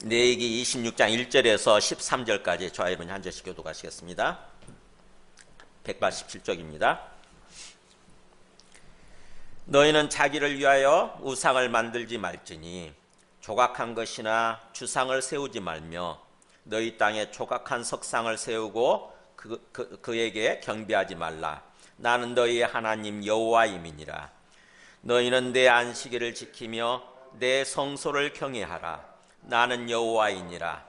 레위기 26장 1절에서 13절까지 저와 여러분이 한 절씩 교독하시겠습니다. 187쪽입니다. 너희는 자기를 위하여 우상을 만들지 말지니 조각한 것이나 주상을 세우지 말며 너희 땅에 조각한 석상을 세우고 그에게 경배하지 말라. 나는 너희의 하나님 여호와임이니라. 너희는 내 안식일을 지키며 내 성소를 경외하라. 나는 여호와이니라.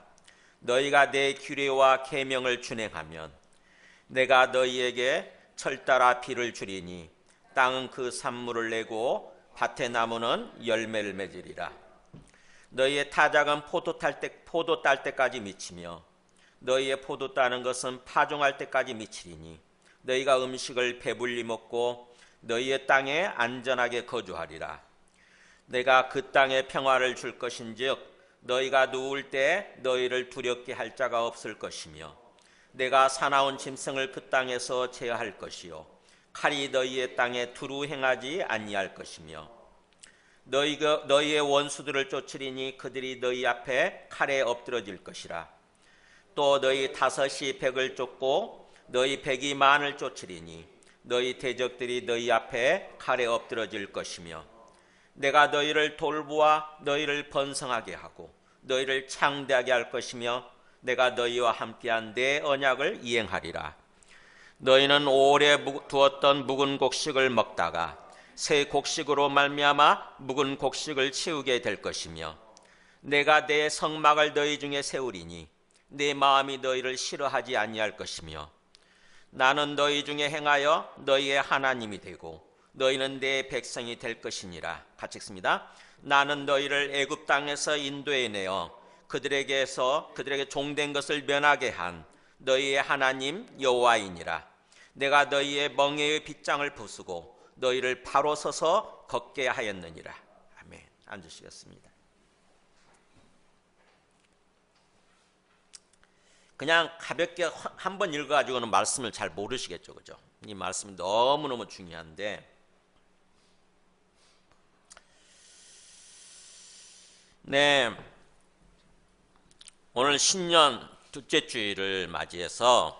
너희가 내 규례와 계명을 준행하면 내가 너희에게 철따라 비를 주리니 땅은 그 산물을 내고 밭의 나무는 열매를 맺으리라. 너희의 타작은 포도 딸 때까지 미치며 너희의 포도 따는 것은 파종할 때까지 미치리니 너희가 음식을 배불리 먹고 너희의 땅에 안전하게 거주하리라. 내가 그 땅에 평화를 줄 것인즉 너희가 누울 때 너희를 두렵게 할 자가 없을 것이며 내가 사나운 짐승을 그 땅에서 제어할 것이요 칼이 너희의 땅에 두루 행하지 아니할 것이며 너희의 원수들을 쫓으리니 그들이 너희 앞에 칼에 엎드러질 것이라. 또 너희 다섯이 백을 쫓고 너희 백이 만을 쫓으리니 너희 대적들이 너희 앞에 칼에 엎드러질 것이며 내가 너희를 돌보아 너희를 번성하게 하고 너희를 창대하게 할 것이며 내가 너희와 함께한 내 언약을 이행하리라. 너희는 오래 두었던 묵은 곡식을 먹다가 새 곡식으로 말미암아 묵은 곡식을 채우게 될 것이며 내가 내 성막을 너희 중에 세우리니 내 마음이 너희를 싫어하지 아니할 것이며 나는 너희 중에 행하여 너희의 하나님이 되고 너희는 내 백성이 될 것이니라. 같이 읽습니다. 나는 너희를 애굽 땅에서 인도해 내어 그들에게 종된 것을 면하게 한 너희의 하나님 여호와이니라. 내가 너희의 멍에의 빗장을 부수고 너희를 바로 서서 걷게 하였느니라. 아멘. 앉으시겠습니다. 그냥 가볍게 한번 읽어가지고는 말씀을 잘 모르시겠죠, 그죠? 이 말씀이 너무너무 중요한데, 네, 오늘 신년 둘째 주일을 맞이해서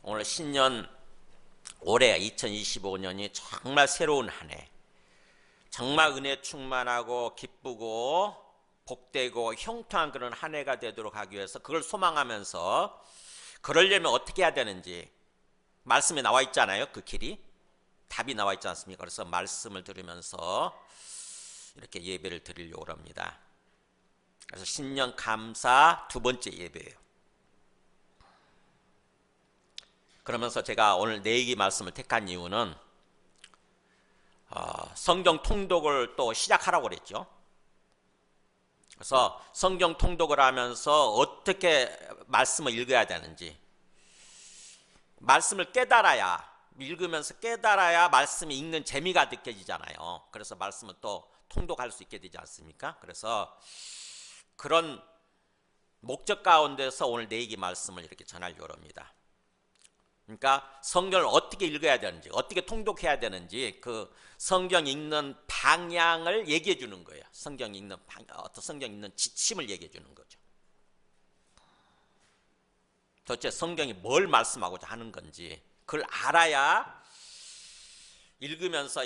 오늘 신년 올해 2025년이 정말 새로운 한 해, 정말 은혜 충만하고 기쁘고 복되고 형통한 그런 한 해가 되도록 하기 위해서 그걸 소망하면서 그러려면 어떻게 해야 되는지 말씀에 나와 있잖아요. 그 길이 답이 나와 있지 않습니까? 그래서 말씀을 들으면서 이렇게 예배를 드리려고 합니다. 그래서 신년 감사 두 번째 예배예요. 그러면서 제가 오늘 내기 말씀을 택한 이유는 성경 통독을 또 시작하라고 그랬죠. 그래서 성경 통독을 하면서 어떻게 말씀을 읽어야 되는지, 말씀을 읽으면서 깨달아야 말씀이 읽는 재미가 느껴지잖아요. 그래서 말씀을 또 통독할 수 있게 되지 않습니까? 그래서 그런 목적 가운데서 오늘 내기 말씀을 이렇게 전하려고 합니다. 그러니까 성경을 어떻게 읽어야 되는지, 어떻게 통독해야 되는지 그 성경 읽는 방향을 얘기해 주는 거예요. 성경 읽는 지침을 얘기해 주는 거죠. 도대체 성경이 뭘 말씀하고자 하는 건지 그걸 알아야 읽으면서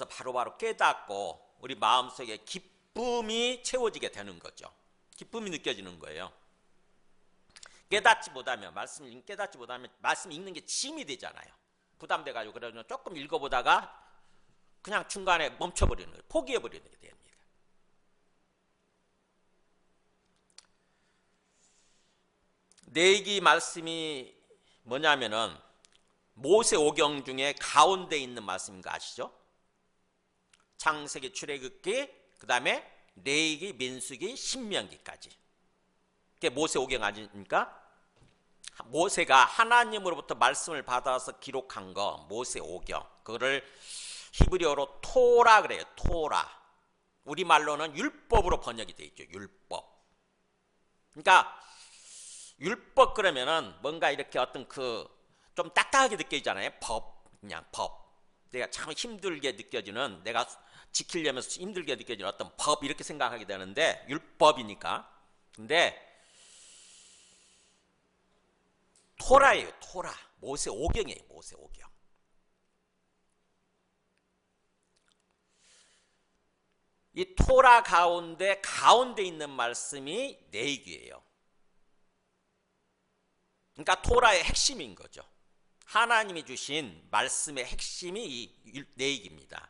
바로바로 깨닫고 우리 마음속에 기쁨이 채워지게 되는 거죠. 기쁨이 느껴지는 거예요. 말씀을 깨닫지 못하면 말씀 읽는 게 짐이 되잖아요. 부담돼가지고 그러면 조금 읽어보다가 그냥 중간에 멈춰버리는 거예요. 포기해버리는 게 됩니다. 내기 말씀이 뭐냐면은 모세오경 중에 가운데 있는 말씀인 거 아시죠? 창세기, 출애굽기, 그 다음에 레위기, 민수기, 신명기까지. 그게 모세오경 아닙니까? 모세가 하나님으로부터 말씀을 받아서 기록한 거 모세오경, 그거를 히브리어로 토라 그래요. 토라. 우리말로는 율법으로 번역이 되어 있죠. 율법. 그러니까 율법 그러면은 뭔가 이렇게 어떤 좀 딱딱하게 느껴지잖아요. 그냥 법. 내가 참 힘들게 느껴지는, 내가 지키려면 힘들게 느껴지는 어떤 법 이렇게 생각하게 되는데 율법이니까. 근데 토라예요. 토라. 모세오경이에요. 모세오경. 이 토라 가운데 있는 말씀이 내익이에요. 그러니까 토라의 핵심인 거죠. 하나님이 주신 말씀의 핵심이 이 내익입니다.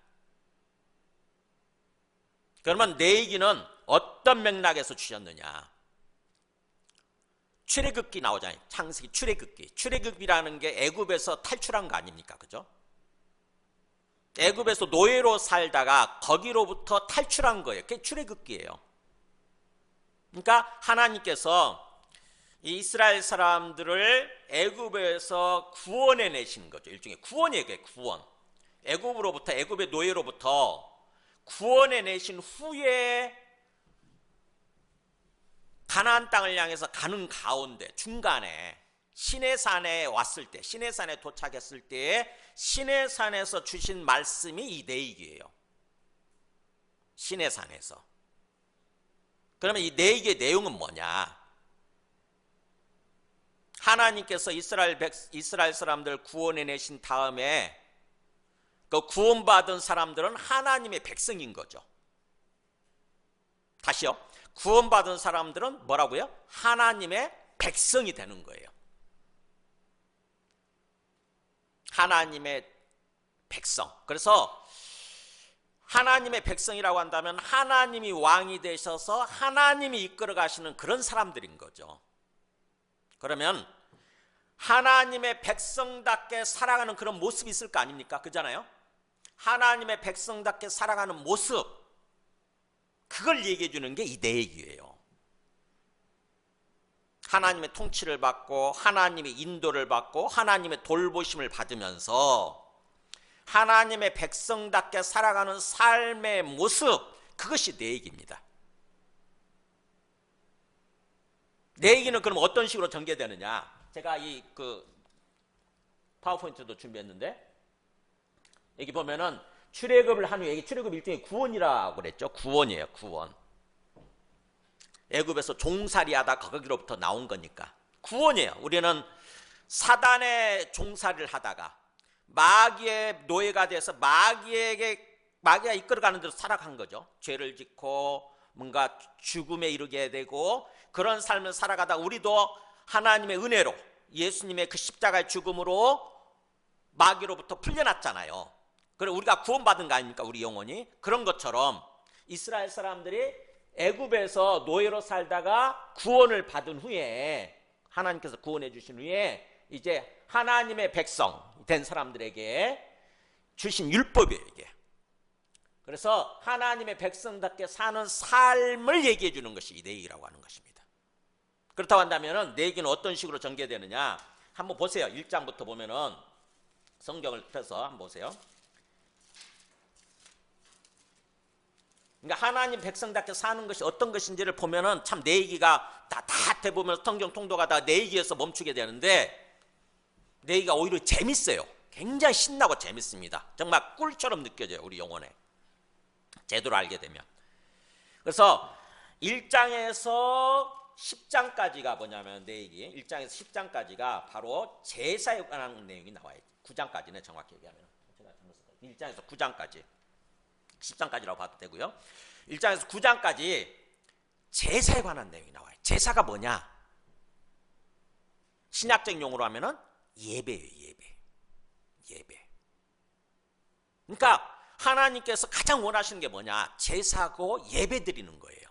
그러면 내익이는 어떤 맥락에서 주셨느냐? 출애굽기 나오잖아요. 창세기 출애굽기. 출애굽이라는 게 애굽에서 탈출한 거 아닙니까? 그죠? 애굽에서 노예로 살다가 거기로부터 탈출한 거예요. 그게 출애굽기예요. 그러니까 하나님께서 이 이스라엘 사람들을 애굽에서 구원해 내시는 거죠. 일종의 구원이에요. 구원. 애굽의 노예로부터 구원해 내신 후에 가나안 땅을 향해서 가는 가운데 중간에 시내산에 왔을 때, 시내산에 도착했을 때에 시내산에서 주신 말씀이 이 내익이에요. 시내산에서. 그러면 이 내익의 내용은 뭐냐? 하나님께서 이스라엘 사람들 구원해 내신 다음에 그 구원받은 사람들은 하나님의 백성인 거죠. 다시요. 구원받은 사람들은 뭐라고요? 하나님의 백성이 되는 거예요. 하나님의 백성. 그래서 하나님의 백성이라고 한다면 하나님이 왕이 되셔서 하나님이 이끌어 가시는 그런 사람들인 거죠. 그러면 하나님의 백성답게 살아가는 그런 모습이 있을 거 아닙니까? 그잖아요. 하나님의 백성답게 살아가는 모습, 그걸 얘기해 주는 게 이 내얘기예요. 하나님의 통치를 받고 하나님의 인도를 받고 하나님의 돌보심을 받으면서 하나님의 백성답게 살아가는 삶의 모습, 그것이 내 얘기입니다. 내 얘기는 그럼 어떤 식으로 전개되느냐? 제가 이 파워포인트도 준비했는데 여기 보면은 출애굽을 한 후에, 출애굽 일종의 구원이라고 그랬죠. 구원이에요. 구원. 애굽에서 종살이하다 거기로부터 나온 거니까 구원이에요. 우리는 사단의 종살이를 하다가 마귀의 노예가 돼서 마귀가 이끌어가는 대로 살아간 거죠. 죄를 짓고 뭔가 죽음에 이르게 되고 그런 삶을 살아가다 우리도 하나님의 은혜로 예수님의 그 십자가의 죽음으로 마귀로부터 풀려났잖아요. 그리고 우리가 구원받은 거 아닙니까? 우리 영혼이. 그런 것처럼 이스라엘 사람들이 애굽에서 노예로 살다가 구원을 받은 후에 하나님께서 구원해 주신 후에 이제 하나님의 백성 된 사람들에게 주신 율법이에요, 이게. 그래서 하나님의 백성답게 사는 삶을 얘기해 주는 것이 이 내기라고 하는 것입니다. 그렇다고 한다면 내기는 어떤 식으로 전개되느냐? 한번 보세요. 1장부터 보면은 성경을 펴서 한번 보세요. 그러니까 하나님 백성답게 사는 것이 어떤 것인지를 보면은 참 내 얘기가 다 해보면 성경 통독하다가 내 얘기에서 멈추게 되는데 내 얘기가 오히려 재밌어요. 굉장히 신나고 재밌습니다. 정말 꿀처럼 느껴져요. 우리 영혼에. 제대로 알게 되면. 그래서 1장에서 10장까지가 뭐냐면 내 얘기. 1장에서 10장까지가 바로 제사에 관한 내용이 나와요. 9장까지는 정확히 얘기하면. 1장에서 9장까지. 10장까지라고 봐도 되고요. 1장에서 9장까지 제사에 관한 내용이 나와요. 제사가 뭐냐? 신약적 용어로 하면은 예배예요. 예배. 그러니까 하나님께서 가장 원하시는 게 뭐냐? 제사고 예배 드리는 거예요.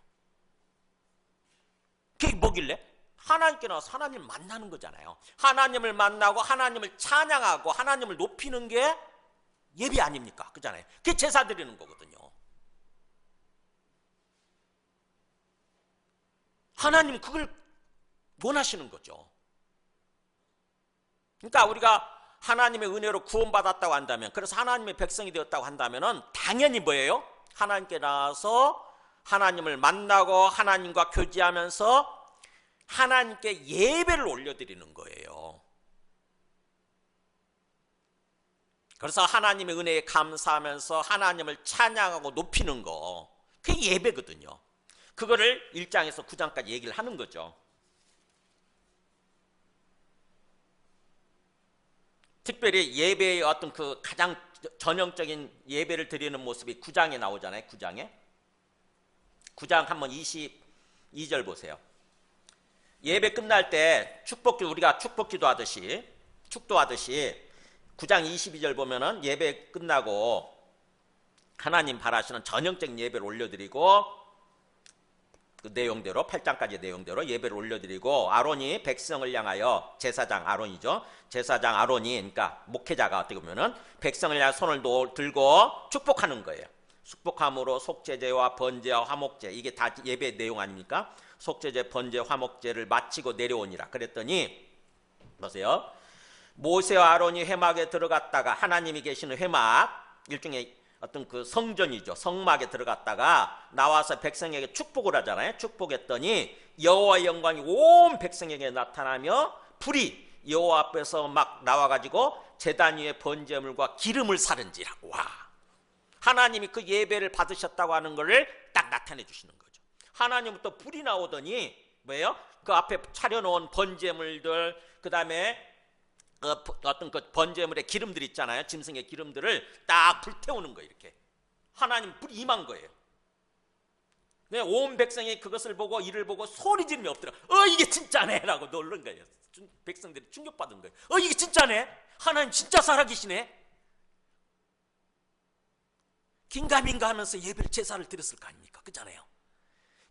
그게 뭐길래? 하나님께 나와서 하나님을 만나는 거잖아요. 하나님을 만나고 하나님을 찬양하고 하나님을 높이는 게 예배 아닙니까? 그잖아요. 그게 제사 드리는 거거든요. 하나님은 그걸 원하시는 거죠. 그러니까 우리가 하나님의 은혜로 구원받았다고 한다면, 그래서 하나님의 백성이 되었다고 한다면 당연히 뭐예요? 하나님께 나와서 하나님을 만나고 하나님과 교제하면서 하나님께 예배를 올려드리는 거예요. 그래서 하나님의 은혜에 감사하면서 하나님을 찬양하고 높이는 거, 그게 예배거든요. 그거를 1장에서 9장까지 얘기를 하는 거죠. 특별히 예배의 어떤 그 가장 전형적인 예배를 드리는 모습이 9장에 나오잖아요. 9장 한번 22절 보세요. 예배 끝날 때 우리가 축복기도 하듯이 9장 22절 보면은 예배 끝나고 하나님 바라시는 전형적인 예배를 올려드리고, 그 내용대로 8장까지 내용대로 예배를 올려드리고, 아론이 백성을 향하여, 제사장 아론이죠. 제사장 아론이, 그러니까 목회자가 어떻게 보면은 백성을 향해 손을 들고 축복하는 거예요. 축복함으로 속죄제와 번제와 화목제, 이게 다 예배 내용 아닙니까? 속죄제, 번제, 화목제를 마치고 내려오니라. 그랬더니 보세요. 모세와 아론이 회막에 들어갔다가, 하나님이 계시는 회막, 일종의 어떤 그 성전이죠. 성막에 들어갔다가 나와서 백성에게 축복을 하잖아요. 축복했더니 여호와의 영광이 온 백성에게 나타나며 불이 여호와 앞에서 막 나와가지고 제단 위에 번제물과 기름을 사른지라. 와, 하나님이 그 예배를 받으셨다고 하는 것을 딱 나타내 주시는 거죠. 하나님부터 불이 나오더니 뭐예요? 그 앞에 차려놓은 번제물들, 그 다음에 어떤 그 번제물의 기름들 있잖아요. 짐승의 기름들을 딱 불태우는 거예요. 이렇게 하나님 불이 임한 거예요. 네, 온 백성이 그것을 보고, 이를 보고 소리 지르며 엎드려 이게 진짜네 라고 놀란 거예요. 백성들이 충격받은 거예요. 이게 진짜네, 하나님 진짜 살아계시네. 긴가민가 하면서 예배를, 제사를 드렸을 거 아닙니까? 그잖아요.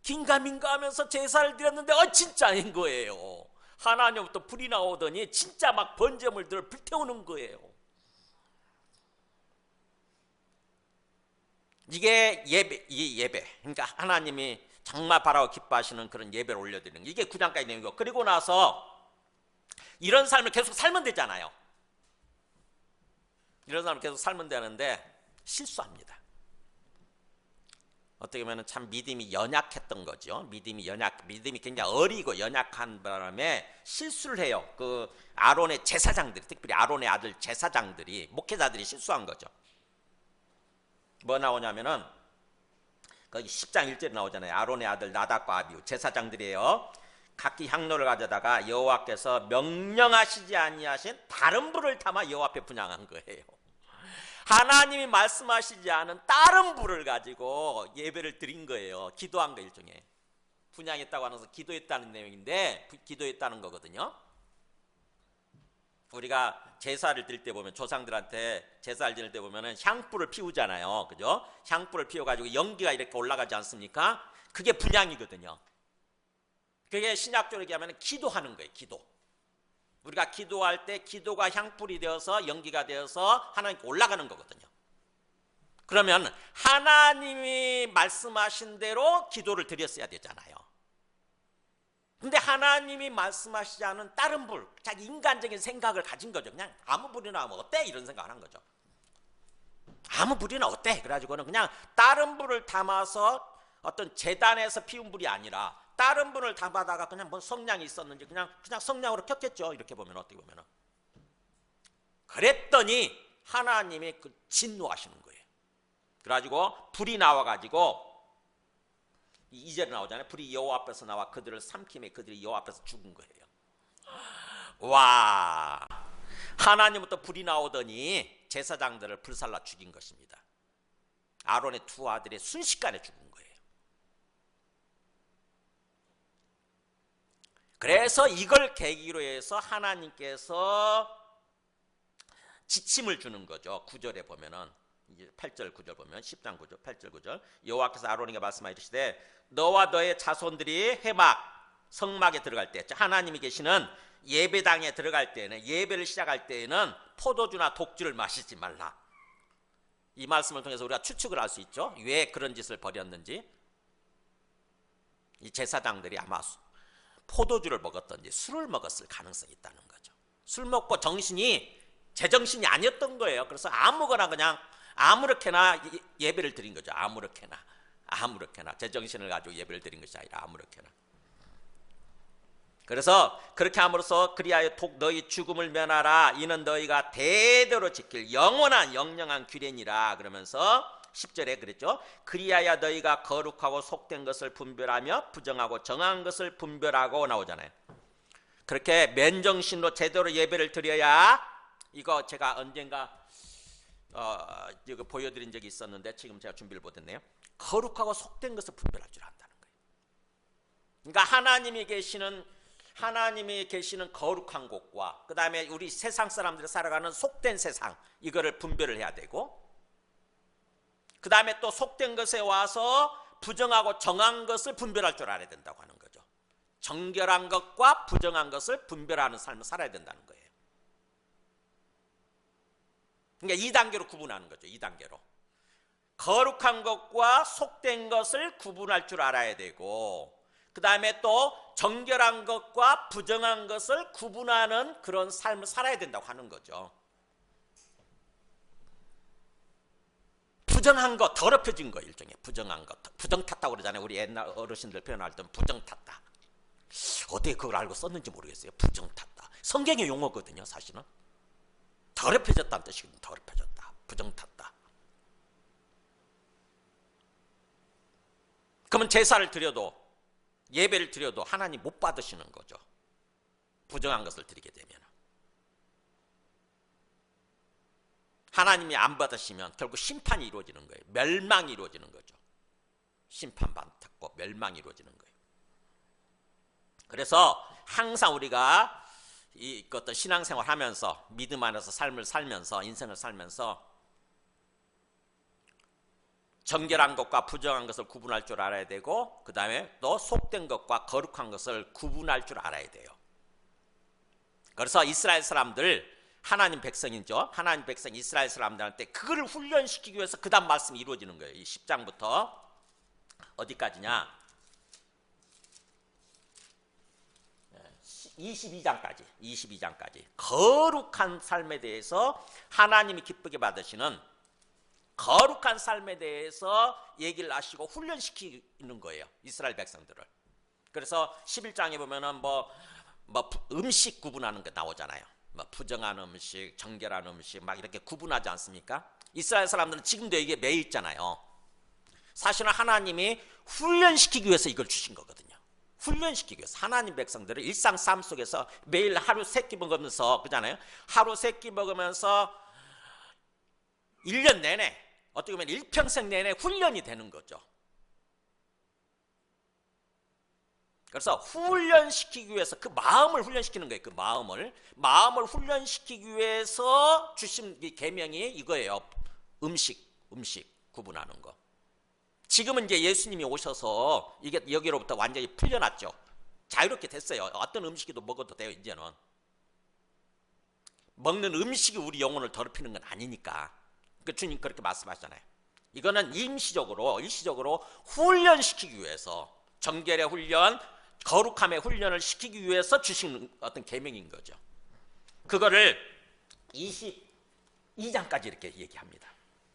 긴가민가 하면서 제사를 드렸는데 진짜인 거예요. 하나님부터 불이 나오더니 진짜 막 번제물들을 불태우는 거예요. 이게 예배. 그러니까 하나님이 정말 바라고 기뻐하시는 그런 예배를 올려드리는 게, 이게 9장까지 내용이고, 그리고 나서 이런 삶을 계속 살면 되잖아요. 이런 삶을 계속 살면 되는데 실수합니다. 어떻게 보면 참 믿음이 연약했던 거죠. 믿음이 굉장히 어리고 연약한 바람에 실수를 해요. 그 아론의 제사장들이, 특별히 아론의 아들 제사장들이, 목회자들이 실수한 거죠. 뭐 나오냐면은 거기 10장 1절에 나오잖아요. 아론의 아들 나답과 아비후 제사장들이에요. 각기 향로를 가져다가 여호와께서 명령하시지 아니하신 다른 불을 담아 여호와 앞에 분향한 거예요. 하나님이 말씀하시지 않은 다른 불을 가지고 예배를 드린 거예요. 기도한 거, 일종의 분향했다고 하면서 기도했다는 내용인데, 기도했다는 거거든요. 우리가 제사를 드릴 때 보면, 조상들한테 제사를 드릴 때 보면은 향불을 피우잖아요. 그죠? 향불을 피워가지고 연기가 이렇게 올라가지 않습니까? 그게 분향이거든요. 그게 신약적으로 얘기하면 기도하는 거예요. 기도. 우리가 기도할 때 기도가 향불이 되어서 연기가 되어서 하나님께 올라가는 거거든요. 그러면 하나님이 말씀하신 대로 기도를 드렸어야 되잖아요. 근데 하나님이 말씀하시지 않은 다른 불, 자기 인간적인 생각을 가진 거죠. 그냥 아무 불이나 하면 어때? 이런 생각을 한 거죠. 아무 불이나 어때? 그래가지고는 그냥 다른 불을 담아서, 어떤 제단에서 피운 불이 아니라 다른 분을 담아다가 그냥 뭐 성냥이 있었는지 그냥 성냥으로 켰겠죠. 이렇게 보면, 어떻게 보면은. 그랬더니 하나님이 그 진노하시는 거예요. 그래가지고 불이 나와가지고 2절에 나오잖아요. 불이 여호와 앞에서 나와 그들을 삼키매 그들이 여호와 앞에서 죽은 거예요. 와, 하나님부터 불이 나오더니 제사장들을 불살라 죽인 것입니다. 아론의 두 아들이 순식간에 죽은 거예요. 그래서 이걸 계기로 해서 하나님께서 지침을 주는 거죠. 9절에 보면은, 8절 9절 보면, 10장 9절 8절 9절, 여호와께서 아론에게 말씀하시되 너와 너의 자손들이 회막 성막에 들어갈 때, 하나님이 계시는 예배당에 들어갈 때는, 예배를 시작할 때에는 포도주나 독주를 마시지 말라. 이 말씀을 통해서 우리가 추측을 할 수 있죠. 왜 그런 짓을 벌였는지. 이 제사장들이 아마 포도주를 먹었던지 술을 먹었을 가능성이 있다는 거죠. 술 먹고 제정신이 아니었던 거예요. 그래서 아무거나 그냥 아무렇게나 예배를 드린 거죠. 아무렇게나 제정신을 가지고 예배를 드린 것이 아니라 아무렇게나. 그래서 그렇게 함으로써 그리하여 너희 죽음을 면하라. 이는 너희가 대대로 지킬 영원한 영영한 규례니라. 그러면서 10절에 그랬죠. 그리하여 너희가 거룩하고 속된 것을 분별하며 부정하고 정한 것을 분별하고 나오잖아요. 그렇게 맨정신으로 제대로 예배를 드려야, 이거 제가 언젠가 이거 보여드린 적이 있었는데 지금 제가 준비를 못했네요. 거룩하고 속된 것을 분별할 줄 안다는 거예요. 그러니까 하나님이 계시는 거룩한 곳과 그 다음에 우리 세상 사람들이 살아가는 속된 세상, 이거를 분별을 해야 되고, 그 다음에 또 속된 것에 와서 부정하고 정한 것을 분별할 줄 알아야 된다고 하는 거죠. 정결한 것과 부정한 것을 분별하는 삶을 살아야 된다는 거예요. 그러니까 2단계로 구분하는 거죠. 2단계로. 거룩한 것과 속된 것을 구분할 줄 알아야 되고, 그 다음에 또 정결한 것과 부정한 것을 구분하는 그런 삶을 살아야 된다고 하는 거죠. 부정한 것, 더럽혀진 거, 일종의 부정한 것, 부정 탔다고 그러잖아요. 우리 옛날 어르신들 표현할 때는 부정 탔다. 어떻게 그걸 알고 썼는지 모르겠어요. 부정 탔다. 성경의 용어거든요, 사실은. 더럽혀졌다는 뜻이거든요. 더럽혀졌다, 부정 탔다. 그러면 제사를 드려도, 예배를 드려도 하나님 못 받으시는 거죠. 부정한 것을 드리게 되면. 하나님이 안 받으시면 결국 심판이 이루어지는 거예요. 멸망이 이루어지는 거죠. 심판받고 멸망이 이루어지는 거예요. 그래서 항상 우리가 이 어떤 신앙생활 하면서, 믿음 안에서 삶을 살면서, 인생을 살면서 정결한 것과 부정한 것을 구분할 줄 알아야 되고, 그 다음에 또 속된 것과 거룩한 것을 구분할 줄 알아야 돼요. 그래서 이스라엘 사람들, 하나님 백성이죠. 하나님 백성 이스라엘 사람들한테 그거를 훈련시키기 위해서 그 다음 말씀이 이루어지는 거예요. 이 10장부터 어디까지냐? 22장까지 거룩한 삶에 대해서, 하나님이 기쁘게 받으시는 거룩한 삶에 대해서 얘기를 하시고 훈련시키는 거예요, 이스라엘 백성들을. 그래서 11장에 보면은 뭐 음식 구분하는 게 나오잖아요. 뭐 부정한 음식, 정결한 음식 막 이렇게 구분하지 않습니까? 이스라엘 사람들은 지금도 이게 매여 있잖아요. 사실은 하나님이 훈련시키기 위해서 이걸 주신 거거든요. 훈련시키기 위해서. 하나님 백성들을 일상 삶 속에서 매일 하루 3끼 먹으면서, 그잖아요. 하루 3끼 먹으면서 1년 내내, 어떻게 보면 일평생 내내 훈련이 되는 거죠. 그래서 훈련시키기 위해서, 그 마음을 훈련시키는 거예요. 그 마음을 훈련시키기 위해서 주신 이 계명이 이거예요. 음식 구분하는 거. 지금은 이제 예수님이 오셔서 이게 여기로부터 완전히 풀려났죠. 자유롭게 됐어요. 어떤 음식이도 먹어도 돼요. 이제는 먹는 음식이 우리 영혼을 더럽히는 건 아니니까. 그 주님 그렇게 말씀하시잖아요. 이거는 일시적으로 훈련시키기 위해서, 정결의 훈련, 거룩함의 훈련을 시키기 위해서 주신 어떤 계명인 거죠. 그거를 22장까지 이렇게 얘기합니다.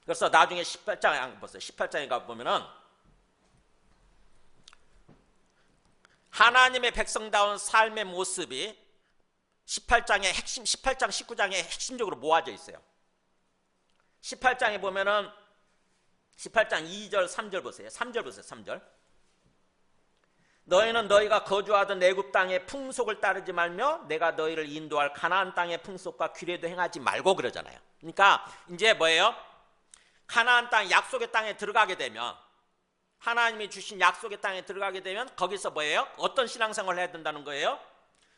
그래서 나중에 18장에 보세요. 18장에 가보면은 하나님의 백성다운 삶의 모습이 18장, 19장에 핵심적으로 모아져 있어요. 18장에 보면은 18장 2절, 3절 보세요. 3절 보세요. 3절. 너희는 너희가 거주하던 애굽 땅의 풍속을 따르지 말며 내가 너희를 인도할 가나안 땅의 풍속과 규례도 행하지 말고, 그러잖아요. 그러니까 이제 뭐예요? 가나안 땅, 약속의 땅에 들어가게 되면, 하나님이 주신 약속의 땅에 들어가게 되면 거기서 뭐예요? 어떤 신앙생활을 해야 된다는 거예요?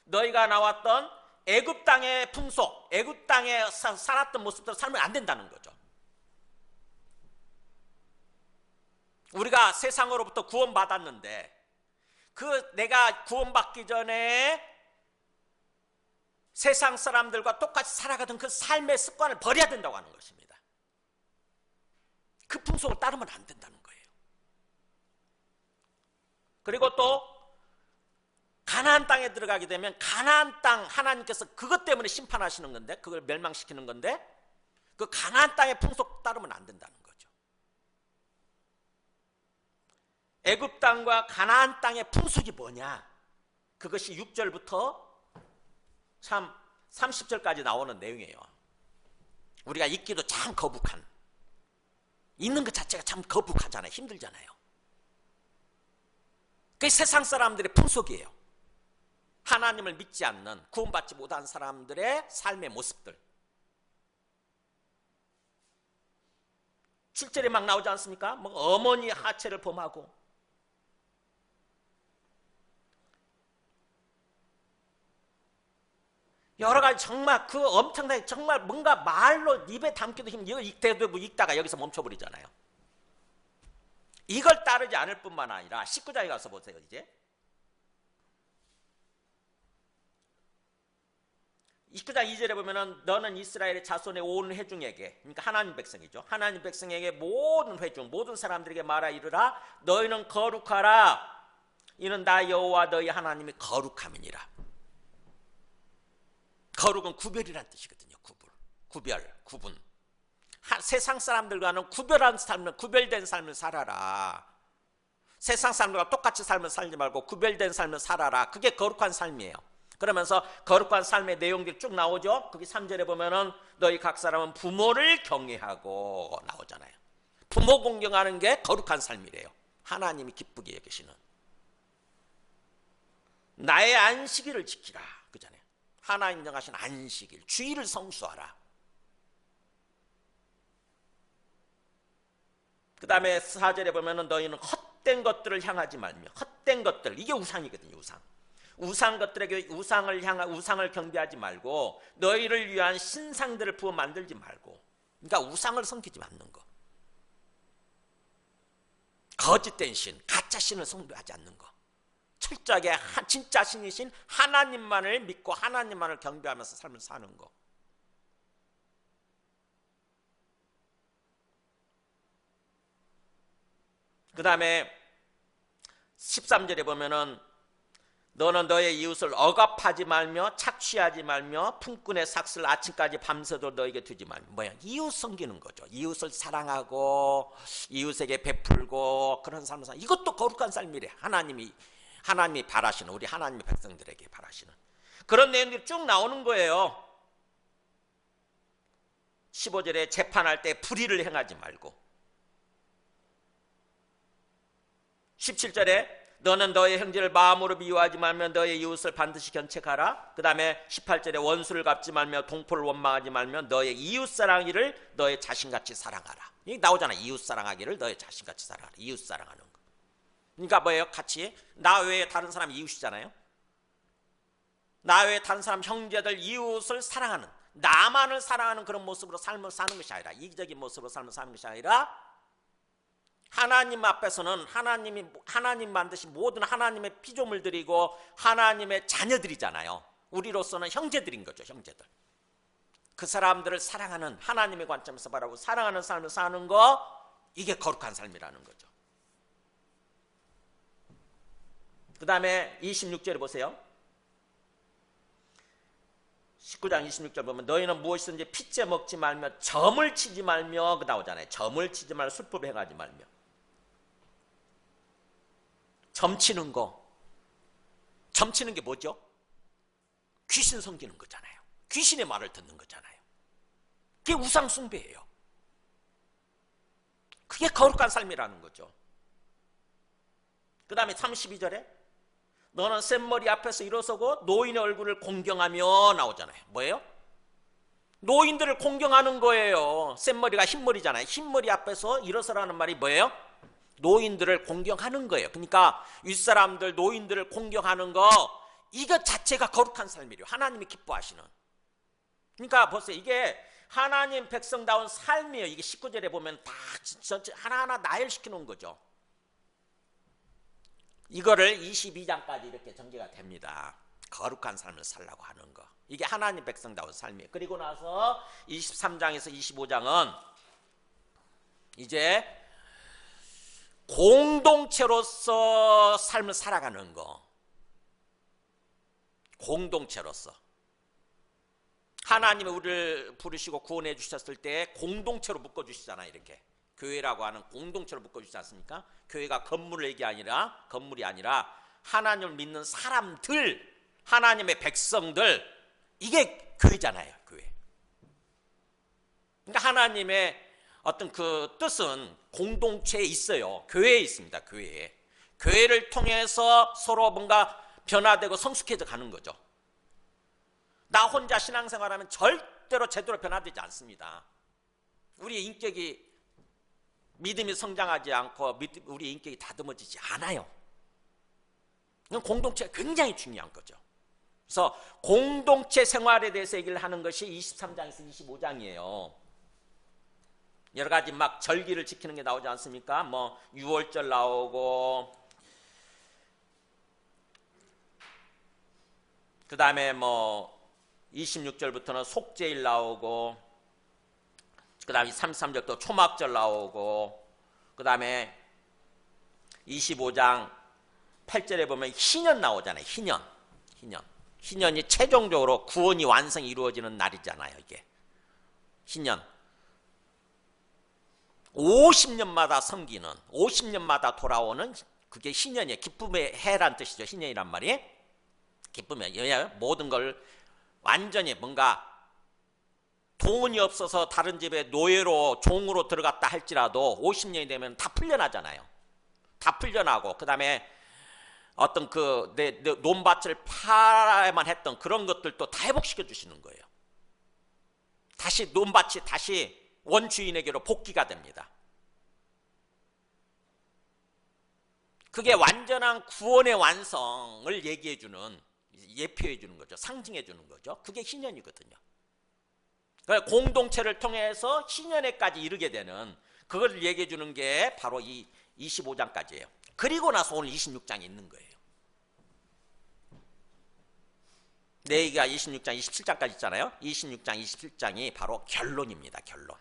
너희가 나왔던 애굽 땅의 풍속, 애굽 땅에 살았던 모습대로 살면 안 된다는 거죠. 우리가 세상으로부터 구원받았는데 그 내가 구원받기 전에 세상 사람들과 똑같이 살아가던 그 삶의 습관을 버려야 된다고 하는 것입니다. 그 풍속을 따르면 안 된다는 거예요. 그리고 또 가나안 땅에 들어가게 되면 가나안 땅, 하나님께서 그것 때문에 심판하시는 건데, 그걸 멸망시키는 건데, 그 가나안 땅의 풍속 따르면 안 된다는 거죠. 애굽 땅과 가나안 땅의 풍속이 뭐냐? 그것이 6절부터 참 30절까지 나오는 내용이에요. 우리가 읽기도 참 거북한, 읽는 것 자체가 참 거북하잖아요. 힘들잖아요. 그게 세상 사람들의 풍속이에요. 하나님을 믿지 않는, 구원받지 못한 사람들의 삶의 모습들. 7절에 막 나오지 않습니까? 뭐 어머니 하체를 범하고, 여러 가지 정말 그 엄청나게 정말 뭔가 말로 입에 담기도 힘든 이걸 읽다가 여기서 멈춰버리잖아요. 이걸 따르지 않을 뿐만 아니라 19장에 가서 보세요. 이제 19장 2절에 보면은 너는 이스라엘의 자손의 온 회중에게, 그러니까 하나님 백성이죠. 하나님 백성에게 모든 회중, 모든 사람들에게 말하 이르라. 너희는 거룩하라. 이는 나 여호와 너희 하나님이 거룩함이니라. 거룩은 구별이란 뜻이거든요. 구분. 세상 사람들과는 구별한 삶을, 구별된 삶을 살아라. 세상 사람들과 똑같이 삶을 살지 말고 구별된 삶을 살아라. 그게 거룩한 삶이에요. 그러면서 거룩한 삶의 내용들이 쭉 나오죠. 거기 3절에 보면은 너희 각 사람은 부모를 경외하고 나오잖아요. 부모 공경하는 게 거룩한 삶이래요. 하나님이 기쁘게 여기시는. 나의 안식일을 지키라. 그잖아요. 하나님 정하신 안식일, 주일을 성수하라. 그 다음에 4절에 보면은 너희는 헛된 것들을 향하지 말며, 헛된 것들, 이게 우상이거든요. 우상 것들에게 우상을 경배하지 말고 너희를 위한 신상들을 부어 만들지 말고, 그러니까 우상을 섬기지 않는 거, 거짓된 신, 가짜 신을 숭배하지 않는 거, 철저하게 진짜 신이신 하나님만을 믿고 하나님만을 경배하면서 삶을 사는 거. 그 다음에 13절에 보면은 너는 너의 이웃을 억압하지 말며 착취하지 말며 품꾼의 삭슬 아침까지 밤새도록 너에게 두지 말며. 뭐야? 이웃 섬기는 거죠. 이웃을 사랑하고 이웃에게 베풀고 그런 삶을 사는, 이것도 거룩한 삶이래. 하나님이 바라시는, 우리 하나님의 백성들에게 바라시는 그런 내용들이 쭉 나오는 거예요. 15절에 재판할 때 불의를 행하지 말고, 17절에 너는 너의 형제를 마음으로 미워하지 말며 너의 이웃을 반드시 견책하라. 그 다음에 18절에 원수를 갚지 말며 동포를 원망하지 말며 너의 이웃 사랑하기를 너의 자신같이 사랑하라. 여기 나오잖아. 이웃 사랑하기를 너의 자신같이 사랑하라. 이웃 사랑하는 거. 그러니까 뭐예요? 같이 나 외에 다른 사람이 이웃이잖아요. 나 외에 다른 사람, 형제들, 이웃을 사랑하는, 나만을 사랑하는 그런 모습으로 삶을 사는 것이 아니라, 이기적인 모습으로 삶을 사는 것이 아니라, 하나님 앞에서는 하나님 만드신 모든 하나님의 피조물들이고 하나님의 자녀들이잖아요. 우리로서는 형제들인 거죠. 형제들. 그 사람들을 사랑하는, 하나님의 관점에서 바라보고 사랑하는 삶을 사는 거, 이게 거룩한 삶이라는 거죠. 그 다음에 26절에 보세요. 19장 26절 보면 너희는 무엇이든지 핏째 먹지 말며 점을 치지 말며, 그 나오잖아요. 점을 치지 말며 술법을 행하지 말며. 점치는 거, 점치는 게 뭐죠? 귀신 섬기는 거잖아요. 귀신의 말을 듣는 거잖아요. 그게 우상 숭배예요. 그게 거룩한 삶이라는 거죠. 그 다음에 32절에 너는 샘머리 앞에서 일어서고 노인의 얼굴을 공경하며 나오잖아요. 뭐예요? 노인들을 공경하는 거예요. 샘머리가 흰머리잖아요. 흰머리 앞에서 일어서라는 말이 뭐예요? 노인들을 공경하는 거예요. 그러니까 윗사람들, 노인들을 공경하는 거, 이것 자체가 거룩한 삶이래요. 하나님이 기뻐하시는. 그러니까 보세요. 이게 하나님 백성다운 삶이에요. 이게 19절에 보면 다 전체 하나하나 나열시켜 놓은 거죠. 이거를 22장까지 이렇게 전개가 됩니다. 거룩한 삶을 살라고 하는 거. 이게 하나님 백성다운 삶이에요. 그리고 나서 23장에서 25장은 이제 공동체로서 삶을 살아가는 거. 공동체로서. 하나님이 우리를 부르시고 구원해 주셨을 때 공동체로 묶어주시잖아요. 이렇게. 교회라고 하는 공동체로 묶어주시지 않습니까? 교회가 건물이 아니라 하나님을 믿는 사람들, 하나님의 백성들, 이게 교회잖아요, 교회. 그러니까 하나님의 어떤 그 뜻은 공동체에 있어요. 교회에 있습니다, 교회에. 교회를 통해서 서로 뭔가 변화되고 성숙해져 가는 거죠. 나 혼자 신앙생활하면 절대로 제대로 변화되지 않습니다. 우리의 인격이 믿음이 성장하지 않고 우리의 인격이 다듬어지지 않아요. 이건 공동체가 굉장히 중요한 거죠. 그래서 공동체 생활에 대해서 얘기를 하는 것이 23장에서 25장이에요. 여러 가지 막 절기를 지키는 게 나오지 않습니까? 뭐 6월절 나오고, 그 다음에 뭐 26절부터는 속죄일 나오고, 그 다음에 33절 또 초막절 나오고, 그 다음에 25장 8절에 보면 희년 나오잖아요. 희년이 최종적으로 구원이 완성이 이루어지는 날이잖아요. 이게 희년. 50년마다 섬기는, 50년마다 돌아오는 그게 희년이에요. 기쁨의 해란 뜻이죠. 희년이란 말이. 기쁨의, 모든 걸 완전히 뭔가 돈이 없어서 다른 집에 노예로 종으로 들어갔다 할지라도 50년이 되면 다 풀려나잖아요. 다 풀려나고, 그 다음에 어떤 내 논밭을 팔아야만 했던 그런 것들도 다 회복시켜 주시는 거예요. 다시 논밭이 다시 원주인에게로 복귀가 됩니다. 그게 완전한 구원의 완성을 얘기해 주는, 예표해 주는 거죠. 상징해 주는 거죠. 그게 희년이거든요. 그러니까 공동체를 통해서 희년에까지 이르게 되는 그걸 얘기해 주는 게 바로 이 25장까지예요. 그리고 나서 오늘 26장이 있는 거예요. 내 얘기가 26장, 27장까지 있잖아요. 26장, 27장이 바로 결론입니다. 결론.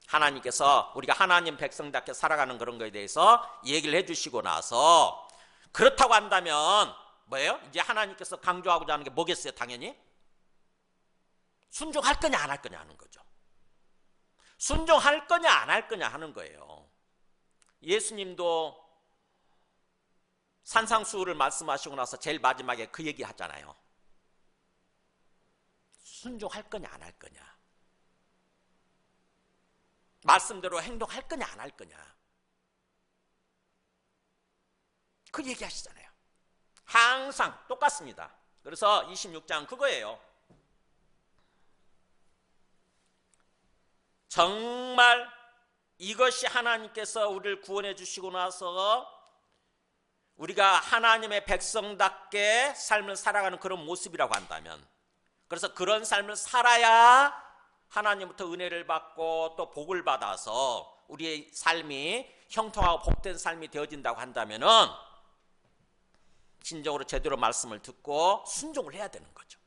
하나님께서 우리가 하나님 백성답게 살아가는 그런 거에 대해서 얘기를 해주시고 나서, 그렇다고 한다면 뭐예요? 이제 하나님께서 강조하고자 하는 게 뭐겠어요? 당연히 순종할 거냐 안 할 거냐 하는 거죠. 순종할 거냐 안 할 거냐 하는 거예요. 예수님도 산상수훈을 말씀하시고 나서 제일 마지막에 그 얘기 하잖아요. 순종할 거냐 안 할 거냐, 말씀대로 행동할 거냐 안 할 거냐, 그 얘기하시잖아요. 항상 똑같습니다. 그래서 26장 그거예요. 정말 이것이 하나님께서 우리를 구원해 주시고 나서 우리가 하나님의 백성답게 삶을 살아가는 그런 모습이라고 한다면, 그래서 그런 삶을 살아야 하나님부터 은혜를 받고 또 복을 받아서 우리의 삶이 형통하고 복된 삶이 되어진다고 한다면은 진정으로 제대로 말씀을 듣고 순종을 해야 되는 거죠.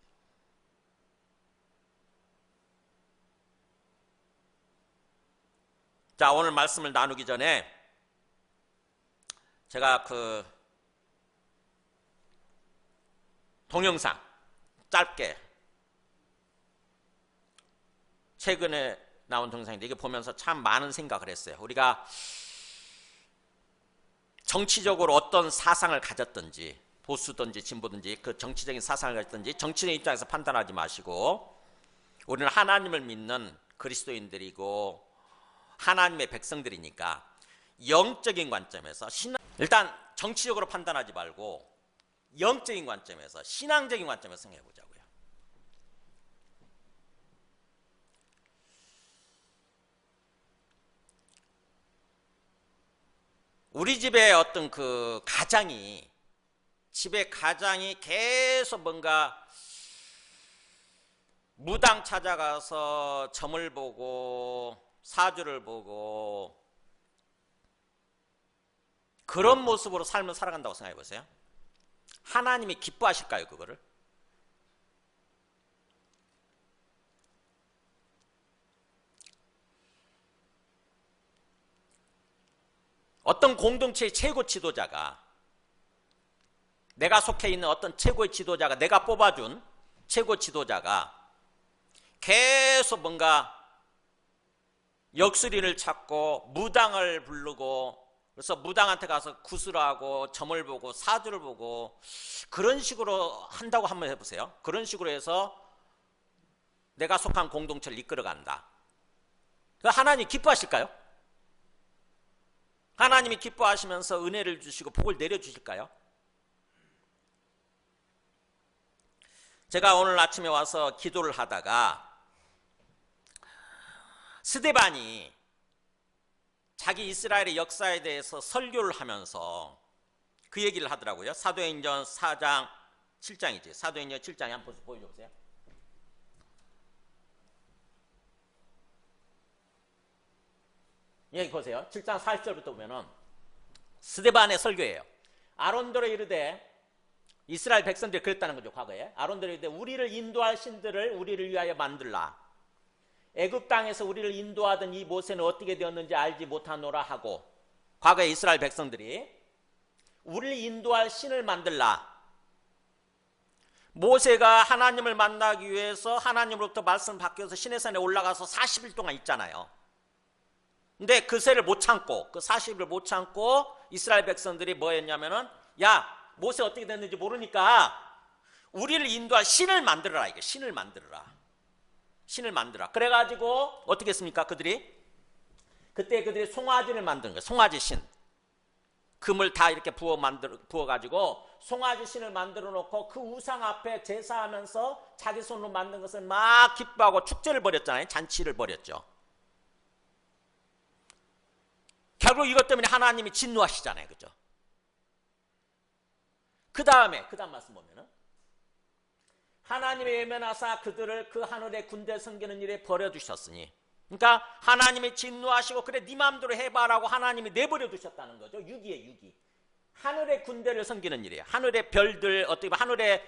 자, 오늘 말씀을 나누기 전에 제가 그 동영상 짧게 최근에 나온 동영상인데 이게 보면서 참 많은 생각을 했어요. 우리가 정치적으로 어떤 사상을 가졌든지, 보수든지 진보든지 그 정치적인 사상을 가졌든지 정치적인 입장에서 판단하지 마시고, 우리는 하나님을 믿는 그리스도인들이고 하나님의 백성들이니까 영적인 관점에서 일단 정치적으로 판단하지 말고 영적인 관점에서, 신앙적인 관점에서 생각해 보자고요. 우리 집에 어떤 그 집에 가장이 계속 뭔가 무당 찾아가서 점을 보고 사주를 보고 그런 모습으로 삶을 살아간다고 생각해 보세요. 하나님이 기뻐하실까요, 그거를? 어떤 공동체의 최고 지도자가, 내가 속해 있는 어떤 최고의 지도자가, 내가 뽑아준 최고 지도자가 계속 뭔가 역술인을 찾고 무당을 부르고 그래서 무당한테 가서 구슬을 하고 점을 보고 사주를 보고 그런 식으로 한다고 한번 해보세요. 그런 식으로 해서 내가 속한 공동체를 이끌어간다. 하나님 기뻐하실까요? 하나님이 기뻐하시면서 은혜를 주시고 복을 내려주실까요? 제가 오늘 아침에 와서 기도를 하다가 스데반이 자기 이스라엘의 역사에 대해서 설교를 하면서 그 얘기를 하더라고요. 사도행전 4장 7장이지. 사도행전 7장에 한번 보여주세요. 여기 보세요. 7장 40절부터 보면은 스데반의 설교예요. 아론더러 이르되, 이스라엘 백성들이 그랬다는 거죠. 과거에 아론더러 이르되 우리를 인도할 신들을 우리를 위하여 만들라. 애굽 땅에서 우리를 인도하던 이 모세는 어떻게 되었는지 알지 못하노라 하고, 과거에 이스라엘 백성들이 우리를 인도할 신을 만들라. 모세가 하나님을 만나기 위해서 하나님으로부터 말씀을 받기 위해서 시내산에 올라가서 40일 동안 있잖아요. 근데 그 세를 못 참고, 그 40일을 못 참고 이스라엘 백성들이 뭐 했냐면은, 야, 모세 어떻게 됐는지 모르니까 우리를 인도할 신을 만들어라. 이게 신을 만들어라. 신을 만들어라. 그래가지고 어떻게 했습니까? 그때 그들이 송아지를 만든 거예요. 송아지 신. 금을 다 이렇게 부어가지고 송아지 신을 만들어 놓고 그 우상 앞에 제사하면서 자기 손으로 만든 것을 막 기뻐하고 축제를 벌였잖아요. 잔치를 벌였죠. 결국 이것 때문에 하나님이 진노하시잖아요. 그죠? 그 다음 말씀 보면은, 하나님의 외면하사 그들을 그 하늘의 군대 섬기는 일에 버려두셨으니, 그러니까 하나님이 진노하시고 그래 네 마음대로 해봐라고 하나님이 내버려 두셨다는 거죠. 6기에 하늘의 군대를 섬기는 일이에요. 하늘의 별들, 어떻게 보면 하늘의